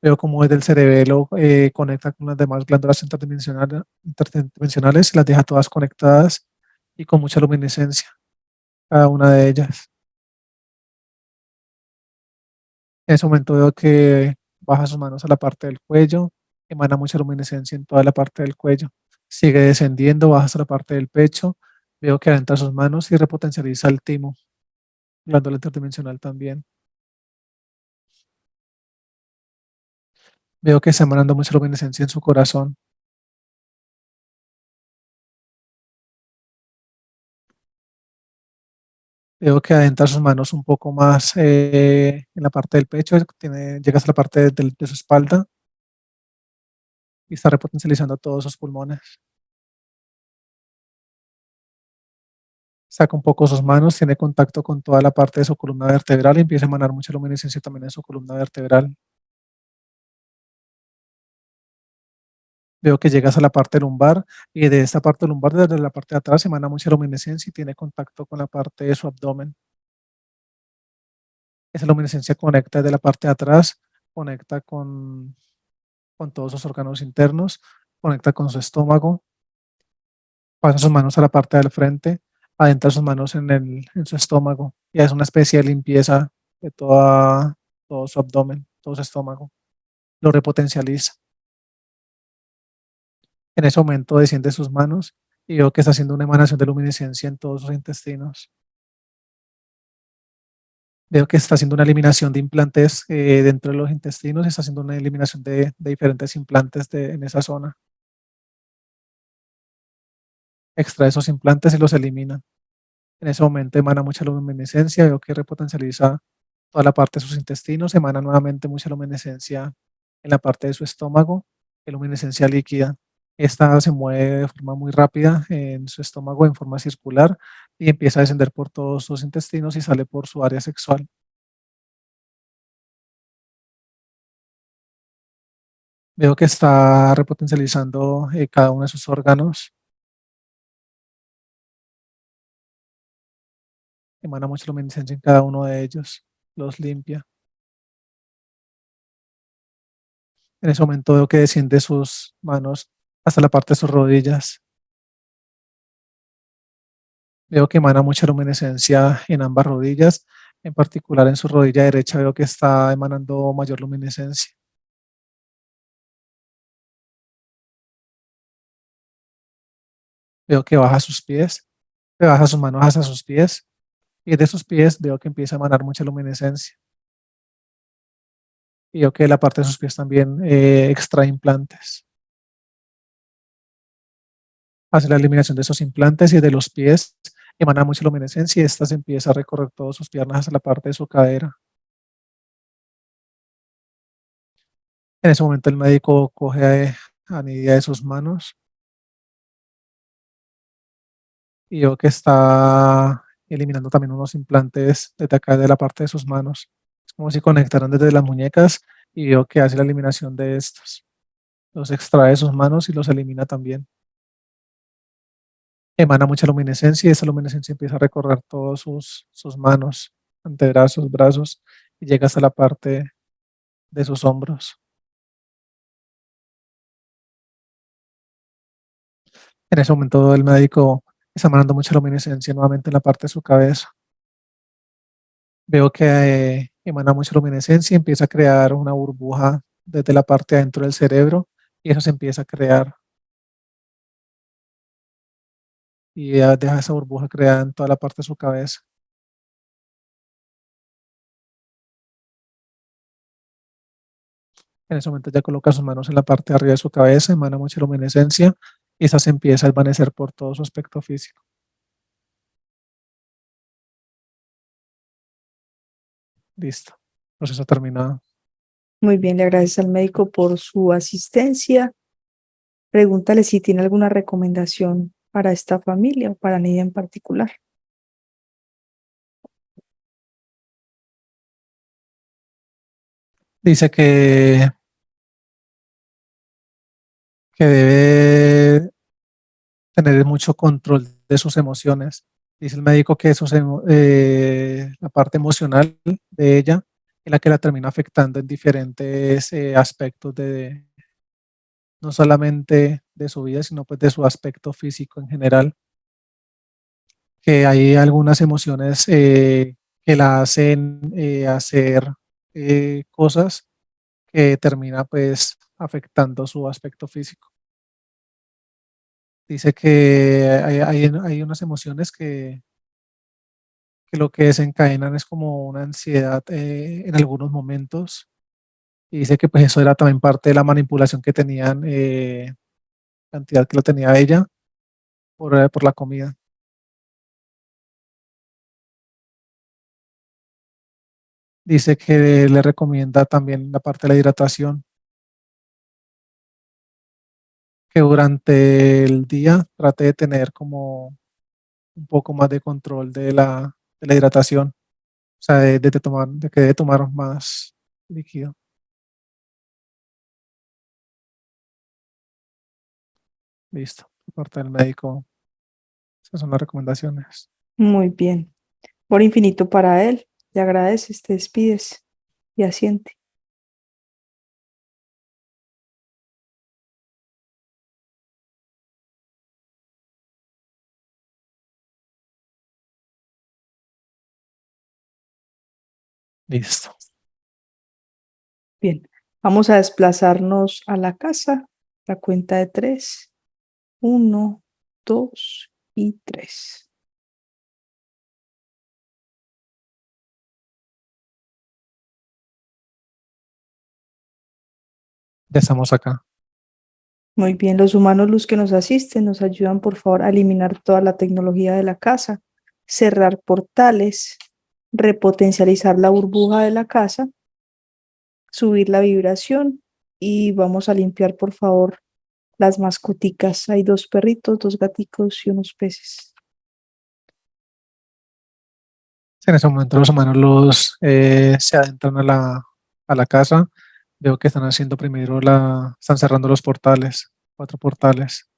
Veo como desde el cerebelo conecta con las demás glándulas interdimensionales y las deja todas conectadas y con mucha luminiscencia, cada una de ellas. En ese momento veo que baja sus manos a la parte del cuello, emana mucha luminiscencia en toda la parte del cuello. Sigue descendiendo, baja hasta la parte del pecho. Veo que adentra sus manos y repotencializa el timo, glándula interdimensional también. Veo que está emanando mucha luminiscencia en su corazón. Veo que adentra sus manos un poco más en la parte del pecho, llega hasta la parte de su espalda y está repotencializando todos sus pulmones. Saca un poco sus manos, tiene contacto con toda la parte de su columna vertebral y empieza a emanar mucha luminiscencia también en su columna vertebral. Veo que llegas a la parte lumbar y de esta parte lumbar, desde la parte de atrás, emana mucha luminiscencia y tiene contacto con la parte de su abdomen. Esa luminiscencia conecta desde la parte de atrás, conecta con todos sus órganos internos, conecta con su estómago, pasa sus manos a la parte del frente, adentra sus manos en su estómago y hace una especie de limpieza de todo su abdomen, todo su estómago. Lo repotencializa. En ese momento desciende sus manos y veo que está haciendo una emanación de luminiscencia en todos sus intestinos. Veo que está haciendo una eliminación de implantes dentro de los intestinos, está haciendo una eliminación de diferentes implantes en esa zona. Extrae esos implantes y los elimina. En ese momento emana mucha luminiscencia, veo que repotencializa toda la parte de sus intestinos, emana nuevamente mucha luminiscencia en la parte de su estómago, luminiscencia líquida. Esta se mueve de forma muy rápida en su estómago en forma circular y empieza a descender por todos sus intestinos y sale por su área sexual. Veo que está repotencializando cada uno de sus órganos, emana mucha luminiscencia en cada uno de ellos, los limpia. En ese momento veo que desciende sus manos hasta la parte de sus rodillas. Veo que emana mucha luminiscencia en ambas rodillas, en particular en su rodilla derecha veo que está emanando mayor luminiscencia. Veo que baja sus pies, que baja sus manos hasta sus pies y de sus pies veo que empieza a emanar mucha luminiscencia. Y veo que la parte de sus pies también extrae implantes. Hace la eliminación de esos implantes y de los pies emana mucha luminiscencia y esta se empieza a recorrer todas sus piernas hasta la parte de su cadera. En ese momento el médico coge a Nidia de sus manos y veo que está eliminando también unos implantes desde acá de la parte de sus manos. Es como si conectaran desde las muñecas y veo que hace la eliminación de estos. Los extrae de sus manos y los elimina también. Emana mucha luminiscencia y esa luminiscencia empieza a recorrer todas sus manos, antebrazos, brazos y llega hasta la parte de sus hombros. En ese momento el médico está emanando mucha luminiscencia nuevamente en la parte de su cabeza. Veo que emana mucha luminiscencia y empieza a crear una burbuja desde la parte adentro del cerebro y eso se empieza a crear y ya deja esa burbuja creada en toda la parte de su cabeza. En ese momento ya coloca sus manos en la parte de arriba de su cabeza, emana mucha luminiscencia y esa se empieza a desvanecer por todo su aspecto físico. Listo. Proceso terminado. Muy bien, le agradece al médico por su asistencia. Pregúntale si tiene alguna recomendación para esta familia o para Nidia en particular. Dice que debe tener mucho control de sus emociones. Dice el médico que la parte emocional de ella es la que la termina afectando en diferentes aspectos no solamente de su vida, sino pues de su aspecto físico en general, que hay algunas emociones que la hacen hacer cosas que termina pues afectando su aspecto físico. Dice que hay unas emociones que lo que desencadenan es como una ansiedad en algunos momentos. Y dice que pues eso era también parte de la manipulación que tenían, la entidad que lo tenía ella por la comida. Dice que le recomienda también la parte de la hidratación, que durante el día trate de tener como un poco más de control de la hidratación, o sea, de que debe tomar más líquido. Listo, por parte del médico, esas son las recomendaciones. Muy bien. Por infinito para él. Le agradeces, te despides y asiente. Listo. Bien. Vamos a desplazarnos a la casa. La cuenta de 3. 1, 2 y 3. Ya estamos acá. Muy bien, los humanos luz que nos asisten nos ayudan por favor a eliminar toda la tecnología de la casa, cerrar portales, repotencializar la burbuja de la casa, subir la vibración y vamos a limpiar por favor las mascoticas. Hay 2 perritos, 2 gaticos y unos peces. En ese momento los humanos se adentran a la casa. Veo que están haciendo primero están cerrando los portales, 4 portales.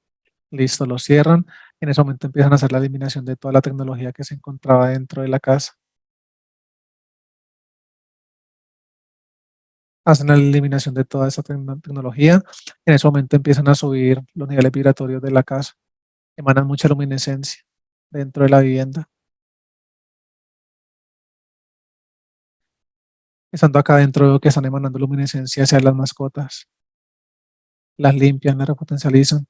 Listo, los cierran. En ese momento empiezan a hacer la eliminación de toda la tecnología que se encontraba dentro de la casa. Hacen la eliminación de toda esa tecnología. En ese momento empiezan a subir los niveles vibratorios de la casa. Emanan mucha luminiscencia dentro de la vivienda. Estando acá adentro veo que están emanando luminiscencia hacia las mascotas. Las limpian, las repotencializan.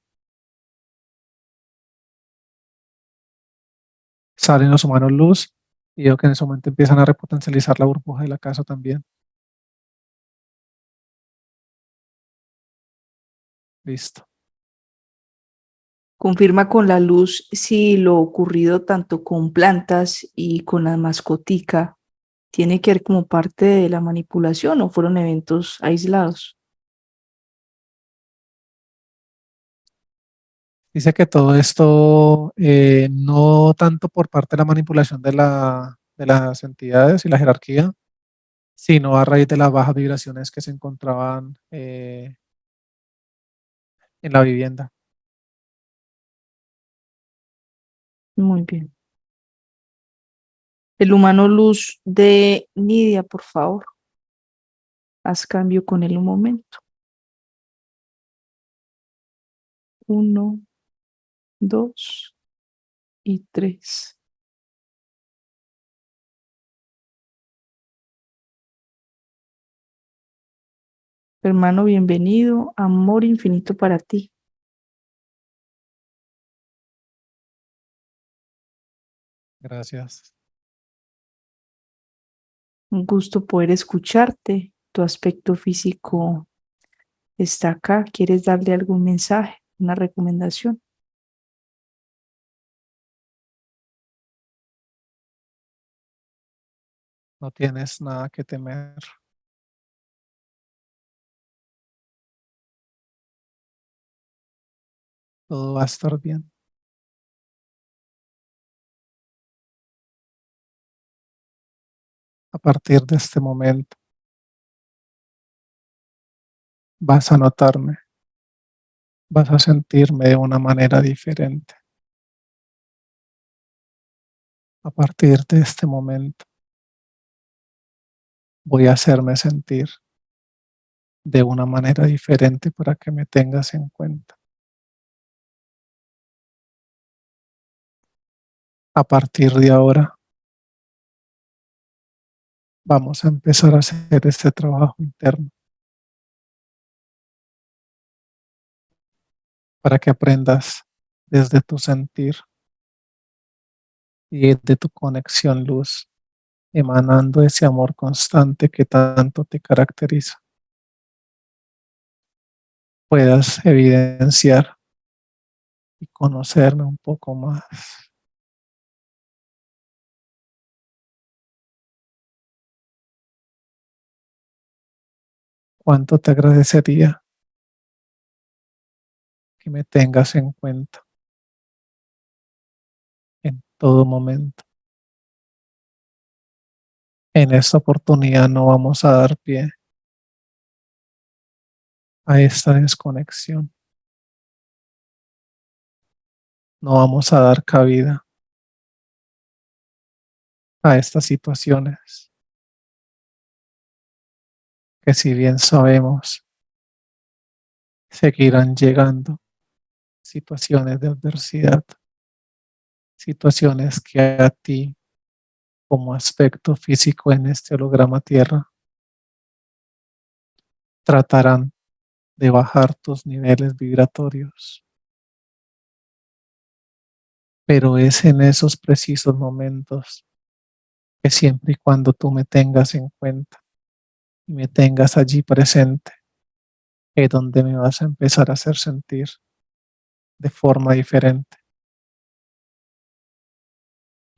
Salen los humanos luz y veo que en ese momento empiezan a repotencializar la burbuja de la casa también. Listo. Confirma con la luz si lo ocurrido tanto con plantas y con la mascotica tiene que ver como parte de la manipulación o fueron eventos aislados. Dice que todo esto no tanto por parte de la manipulación de las entidades y la jerarquía, sino a raíz de las bajas vibraciones que se encontraban en la vivienda. Muy bien. El humano luz de Nidia, por favor. Haz cambio con él un momento. 1, 2 y 3. Hermano, bienvenido. Amor infinito para ti. Gracias. Un gusto poder escucharte. Tu aspecto físico está acá. ¿Quieres darle algún mensaje, una recomendación? No tienes nada que temer. Todo va a estar bien. A partir de este momento vas a notarme, vas a sentirme de una manera diferente. A partir de este momento voy a hacerme sentir de una manera diferente para que me tengas en cuenta. A partir de ahora vamos a empezar a hacer este trabajo interno para que aprendas desde tu sentir y de tu conexión luz, emanando ese amor constante que tanto te caracteriza. Puedas evidenciar y conocerme un poco más. Cuánto te agradecería que me tengas en cuenta en todo momento. En esta oportunidad no vamos a dar pie a esta desconexión. No vamos a dar cabida a estas situaciones que, si bien sabemos, seguirán llegando, situaciones de adversidad, situaciones que a ti, como aspecto físico en este holograma Tierra, tratarán de bajar tus niveles vibratorios. Pero es en esos precisos momentos que, siempre y cuando tú me tengas en cuenta y me tengas allí presente, es donde me vas a empezar a hacer sentir de forma diferente.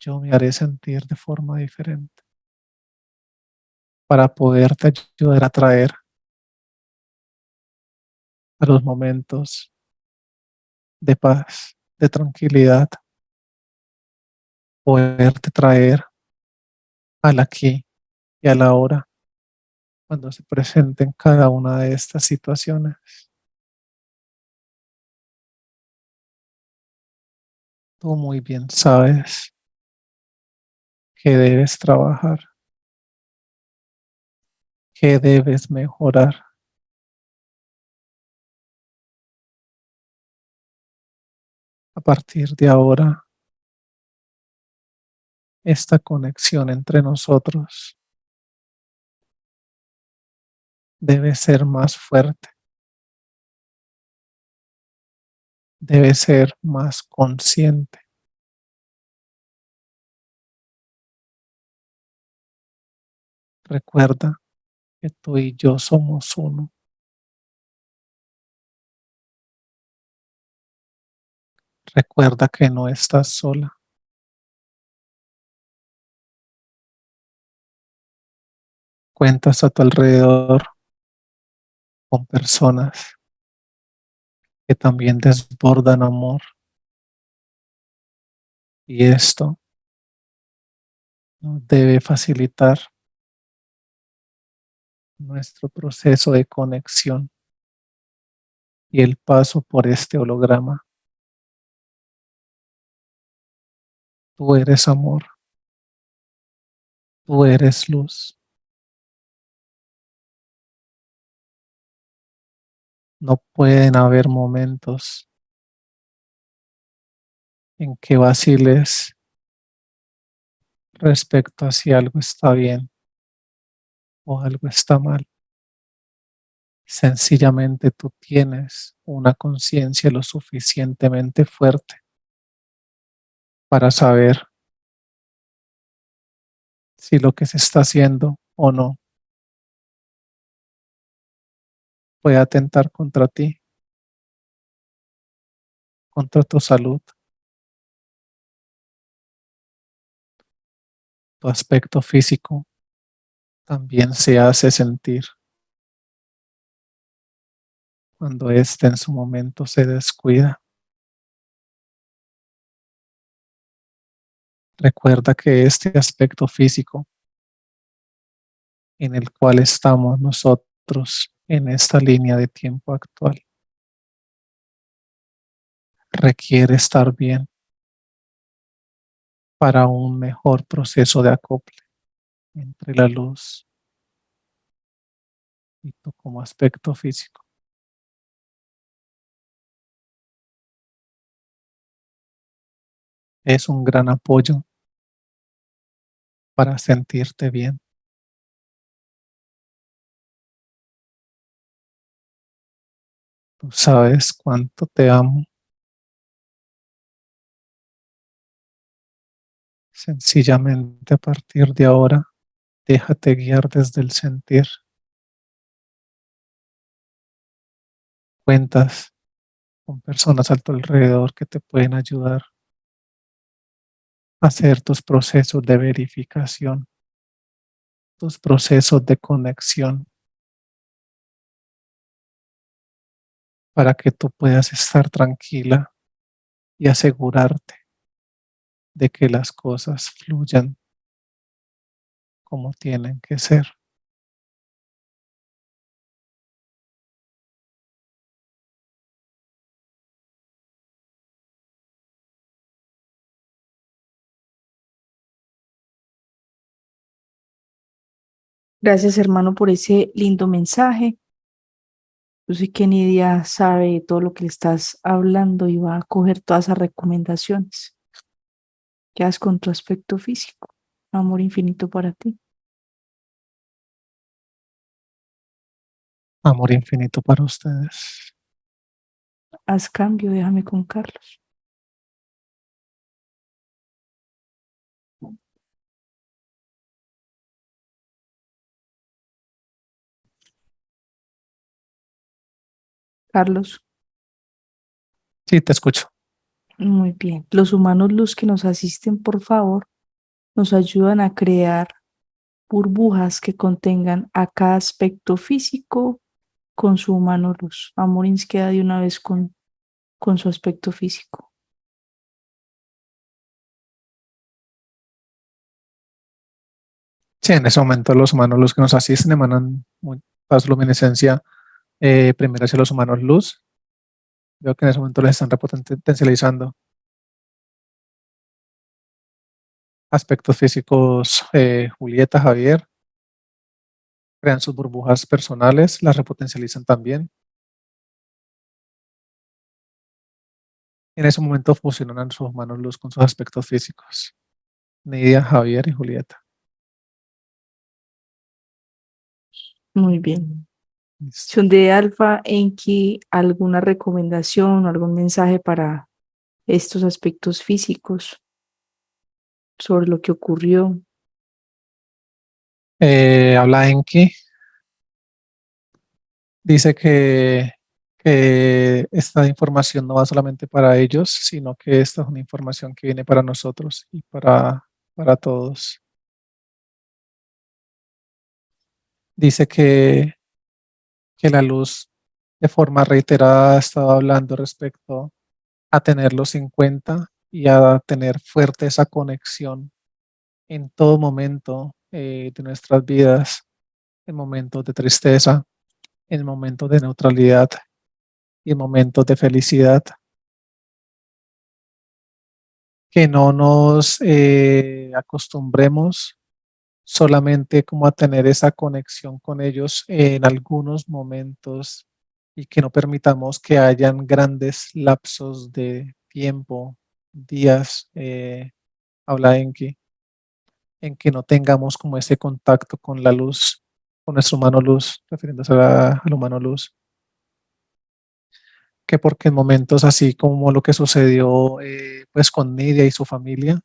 Yo me haré sentir de forma diferente para poderte ayudar a traer a los momentos de paz, de tranquilidad, poderte traer al aquí y a la hora cuando se presenten cada una de estas situaciones. Tú muy bien sabes que debes trabajar, que debes mejorar. A partir de ahora, esta conexión entre nosotros debe ser más fuerte, debe ser más consciente. Recuerda que tú y yo somos uno. Recuerda que no estás sola. Cuentas a tu alrededor con personas que también desbordan amor, y esto nos debe facilitar nuestro proceso de conexión y el paso por este holograma. Tú eres amor, tú eres luz. No pueden haber momentos en que vaciles respecto a si algo está bien o algo está mal. Sencillamente tú tienes una conciencia lo suficientemente fuerte para saber si lo que se está haciendo o no puede atentar contra ti, contra tu salud, tu aspecto físico también se hace sentir cuando éste en su momento se descuida. Recuerda que este aspecto físico en el cual estamos nosotros en esta línea de tiempo actual requiere estar bien para un mejor proceso de acople entre la luz y tú como aspecto físico. Es un gran apoyo para sentirte bien. Tú sabes cuánto te amo. Sencillamente a partir de ahora, déjate guiar desde el sentir. Cuentas con personas a tu alrededor que te pueden ayudar a hacer tus procesos de verificación, tus procesos de conexión, para que tú puedas estar tranquila y asegurarte de que las cosas fluyan como tienen que ser. Gracias, hermano, por ese lindo mensaje. Yo sé que Nidia sabe todo lo que le estás hablando y va a coger todas esas recomendaciones. Quedas con tu aspecto físico. Amor infinito para ti. Amor infinito para ustedes. Haz cambio, déjame con Carlos. Carlos, Sí, te escucho. muy bien. Los humanos luz que nos asisten, por favor, nos ayudan a crear burbujas que contengan a cada aspecto físico con su humano luz. Amorins queda de una vez con su aspecto físico. Sí, en ese momento los humanos, los que nos asisten, emanan mucha luminiscencia, primero hacia los humanos luz. Veo que en ese momento les están repotencializando aspectos físicos. Julieta, Javier, crean sus burbujas personales, las repotencializan también. En ese momento fusionan sus humanos luz con sus aspectos físicos. Nidia, Javier y Julieta. Muy bien. Listo. Son de Alfa, Enki, ¿alguna recomendación o algún mensaje para estos aspectos físicos sobre lo que ocurrió? Habla Enki. Dice que esta información no va solamente para ellos, sino que esta es una información que viene para nosotros y para todos. Dice que la luz de forma reiterada ha estado hablando respecto a tenerlos en cuenta y a tener fuerte esa conexión en todo momento de nuestras vidas, en momentos de tristeza, en momentos de neutralidad y en momentos de felicidad. Que no nos acostumbremos solamente como a tener esa conexión con ellos en algunos momentos y que no permitamos que hayan grandes lapsos de tiempo, días, habla en que no tengamos como ese contacto con la luz, con nuestro humano luz, refiriéndose al humano luz, que porque en momentos así como lo que sucedió pues con Nidia y su familia,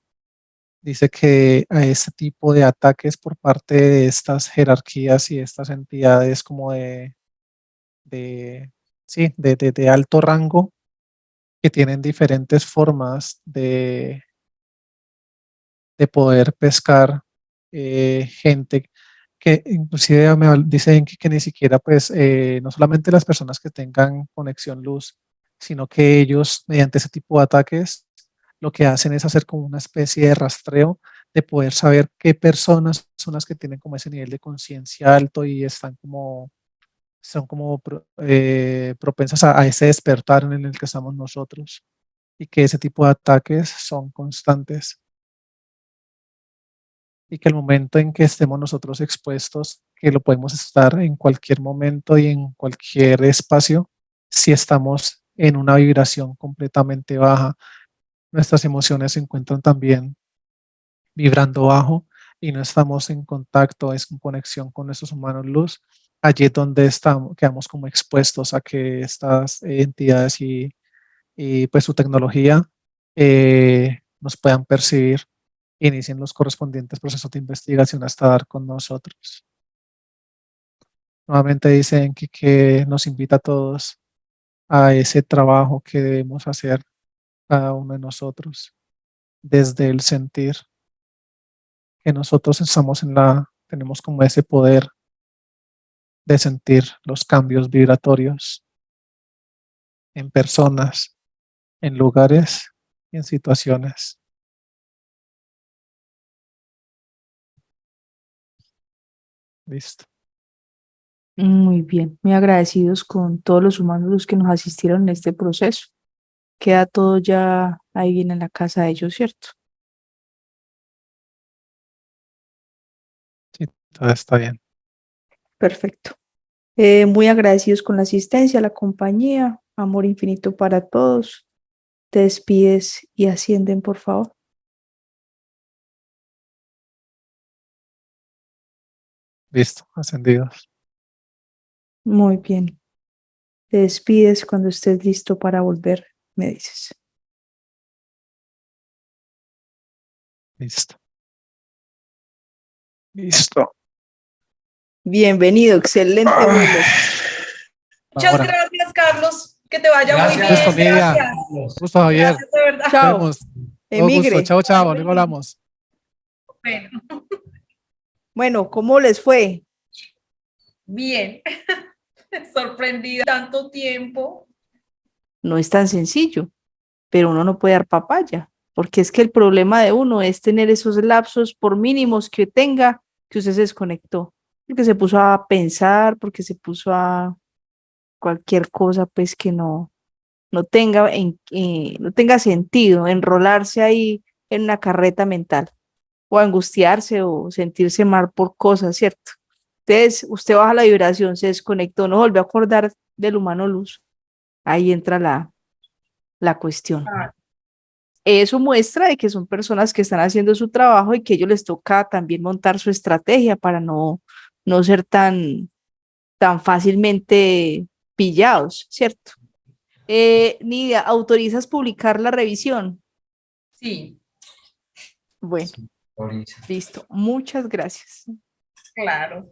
dice que a ese tipo de ataques por parte de estas jerarquías y estas entidades como de, sí, de alto rango, que tienen diferentes formas de poder pescar gente que inclusive dicen que ni siquiera pues no solamente las personas que tengan conexión luz, sino que ellos mediante ese tipo de ataques lo que hacen es hacer como una especie de rastreo de poder saber qué personas son las que tienen como ese nivel de conciencia alto y están como son como propensas a ese despertar en el que estamos nosotros y que ese tipo de ataques son constantes y que el momento en que estemos nosotros expuestos, que lo podemos estar en cualquier momento y en cualquier espacio, si estamos en una vibración completamente baja, nuestras emociones se encuentran también vibrando bajo y no estamos en contacto, es en conexión con nuestros humanos luz, allí es donde estamos, quedamos como expuestos a que estas entidades y pues su tecnología nos puedan percibir inicien los correspondientes procesos de investigación hasta dar con nosotros. Nuevamente dicen que nos invita a todos a ese trabajo que debemos hacer cada uno de nosotros desde el sentir que nosotros estamos tenemos como ese poder de sentir los cambios vibratorios en personas, en lugares y en situaciones. Listo. Muy bien, muy agradecidos con todos los humanos los que nos asistieron en este proceso. Queda todo ya ahí bien en la casa de ellos, ¿cierto? Sí, todo está bien. Perfecto. Muy agradecidos con la asistencia, la compañía. Amor infinito para todos. Te despides y ascienden, por favor. Listo, ascendidos. Muy bien. Te despides cuando estés listo para volver, me dices. Listo. Listo. Bienvenido, excelente vuelo. Muchas Ahora. gracias, Carlos. Que te vaya muy bien. Listo, Nidia. Gracias. Gusto, Javier. Gracias, de verdad. Nos Chao. vemos. Todo gusto. Emigre. Chao, chao. Luego hablamos. Bueno, Bueno, ¿cómo les fue? bien. Sorprendida tanto tiempo. No es tan sencillo, pero uno no puede dar papaya, porque es que el problema de uno es tener esos lapsos por mínimos que tenga, que usted se desconectó, porque se puso a pensar, porque se puso a cualquier cosa, pues que no tenga sentido enrolarse ahí en una carreta mental o angustiarse o sentirse mal por cosas, ¿cierto? Entonces, usted baja la vibración, se desconectó, no volvió a acordar del humano luz. Ahí entra la cuestión. Eso muestra de que son personas que están haciendo su trabajo y que a ellos les toca también montar su estrategia para no ser tan fácilmente pillados, ¿cierto? Nidia, ¿autorizas publicar la revisión? Sí, Bueno, listo. Muchas gracias. claro.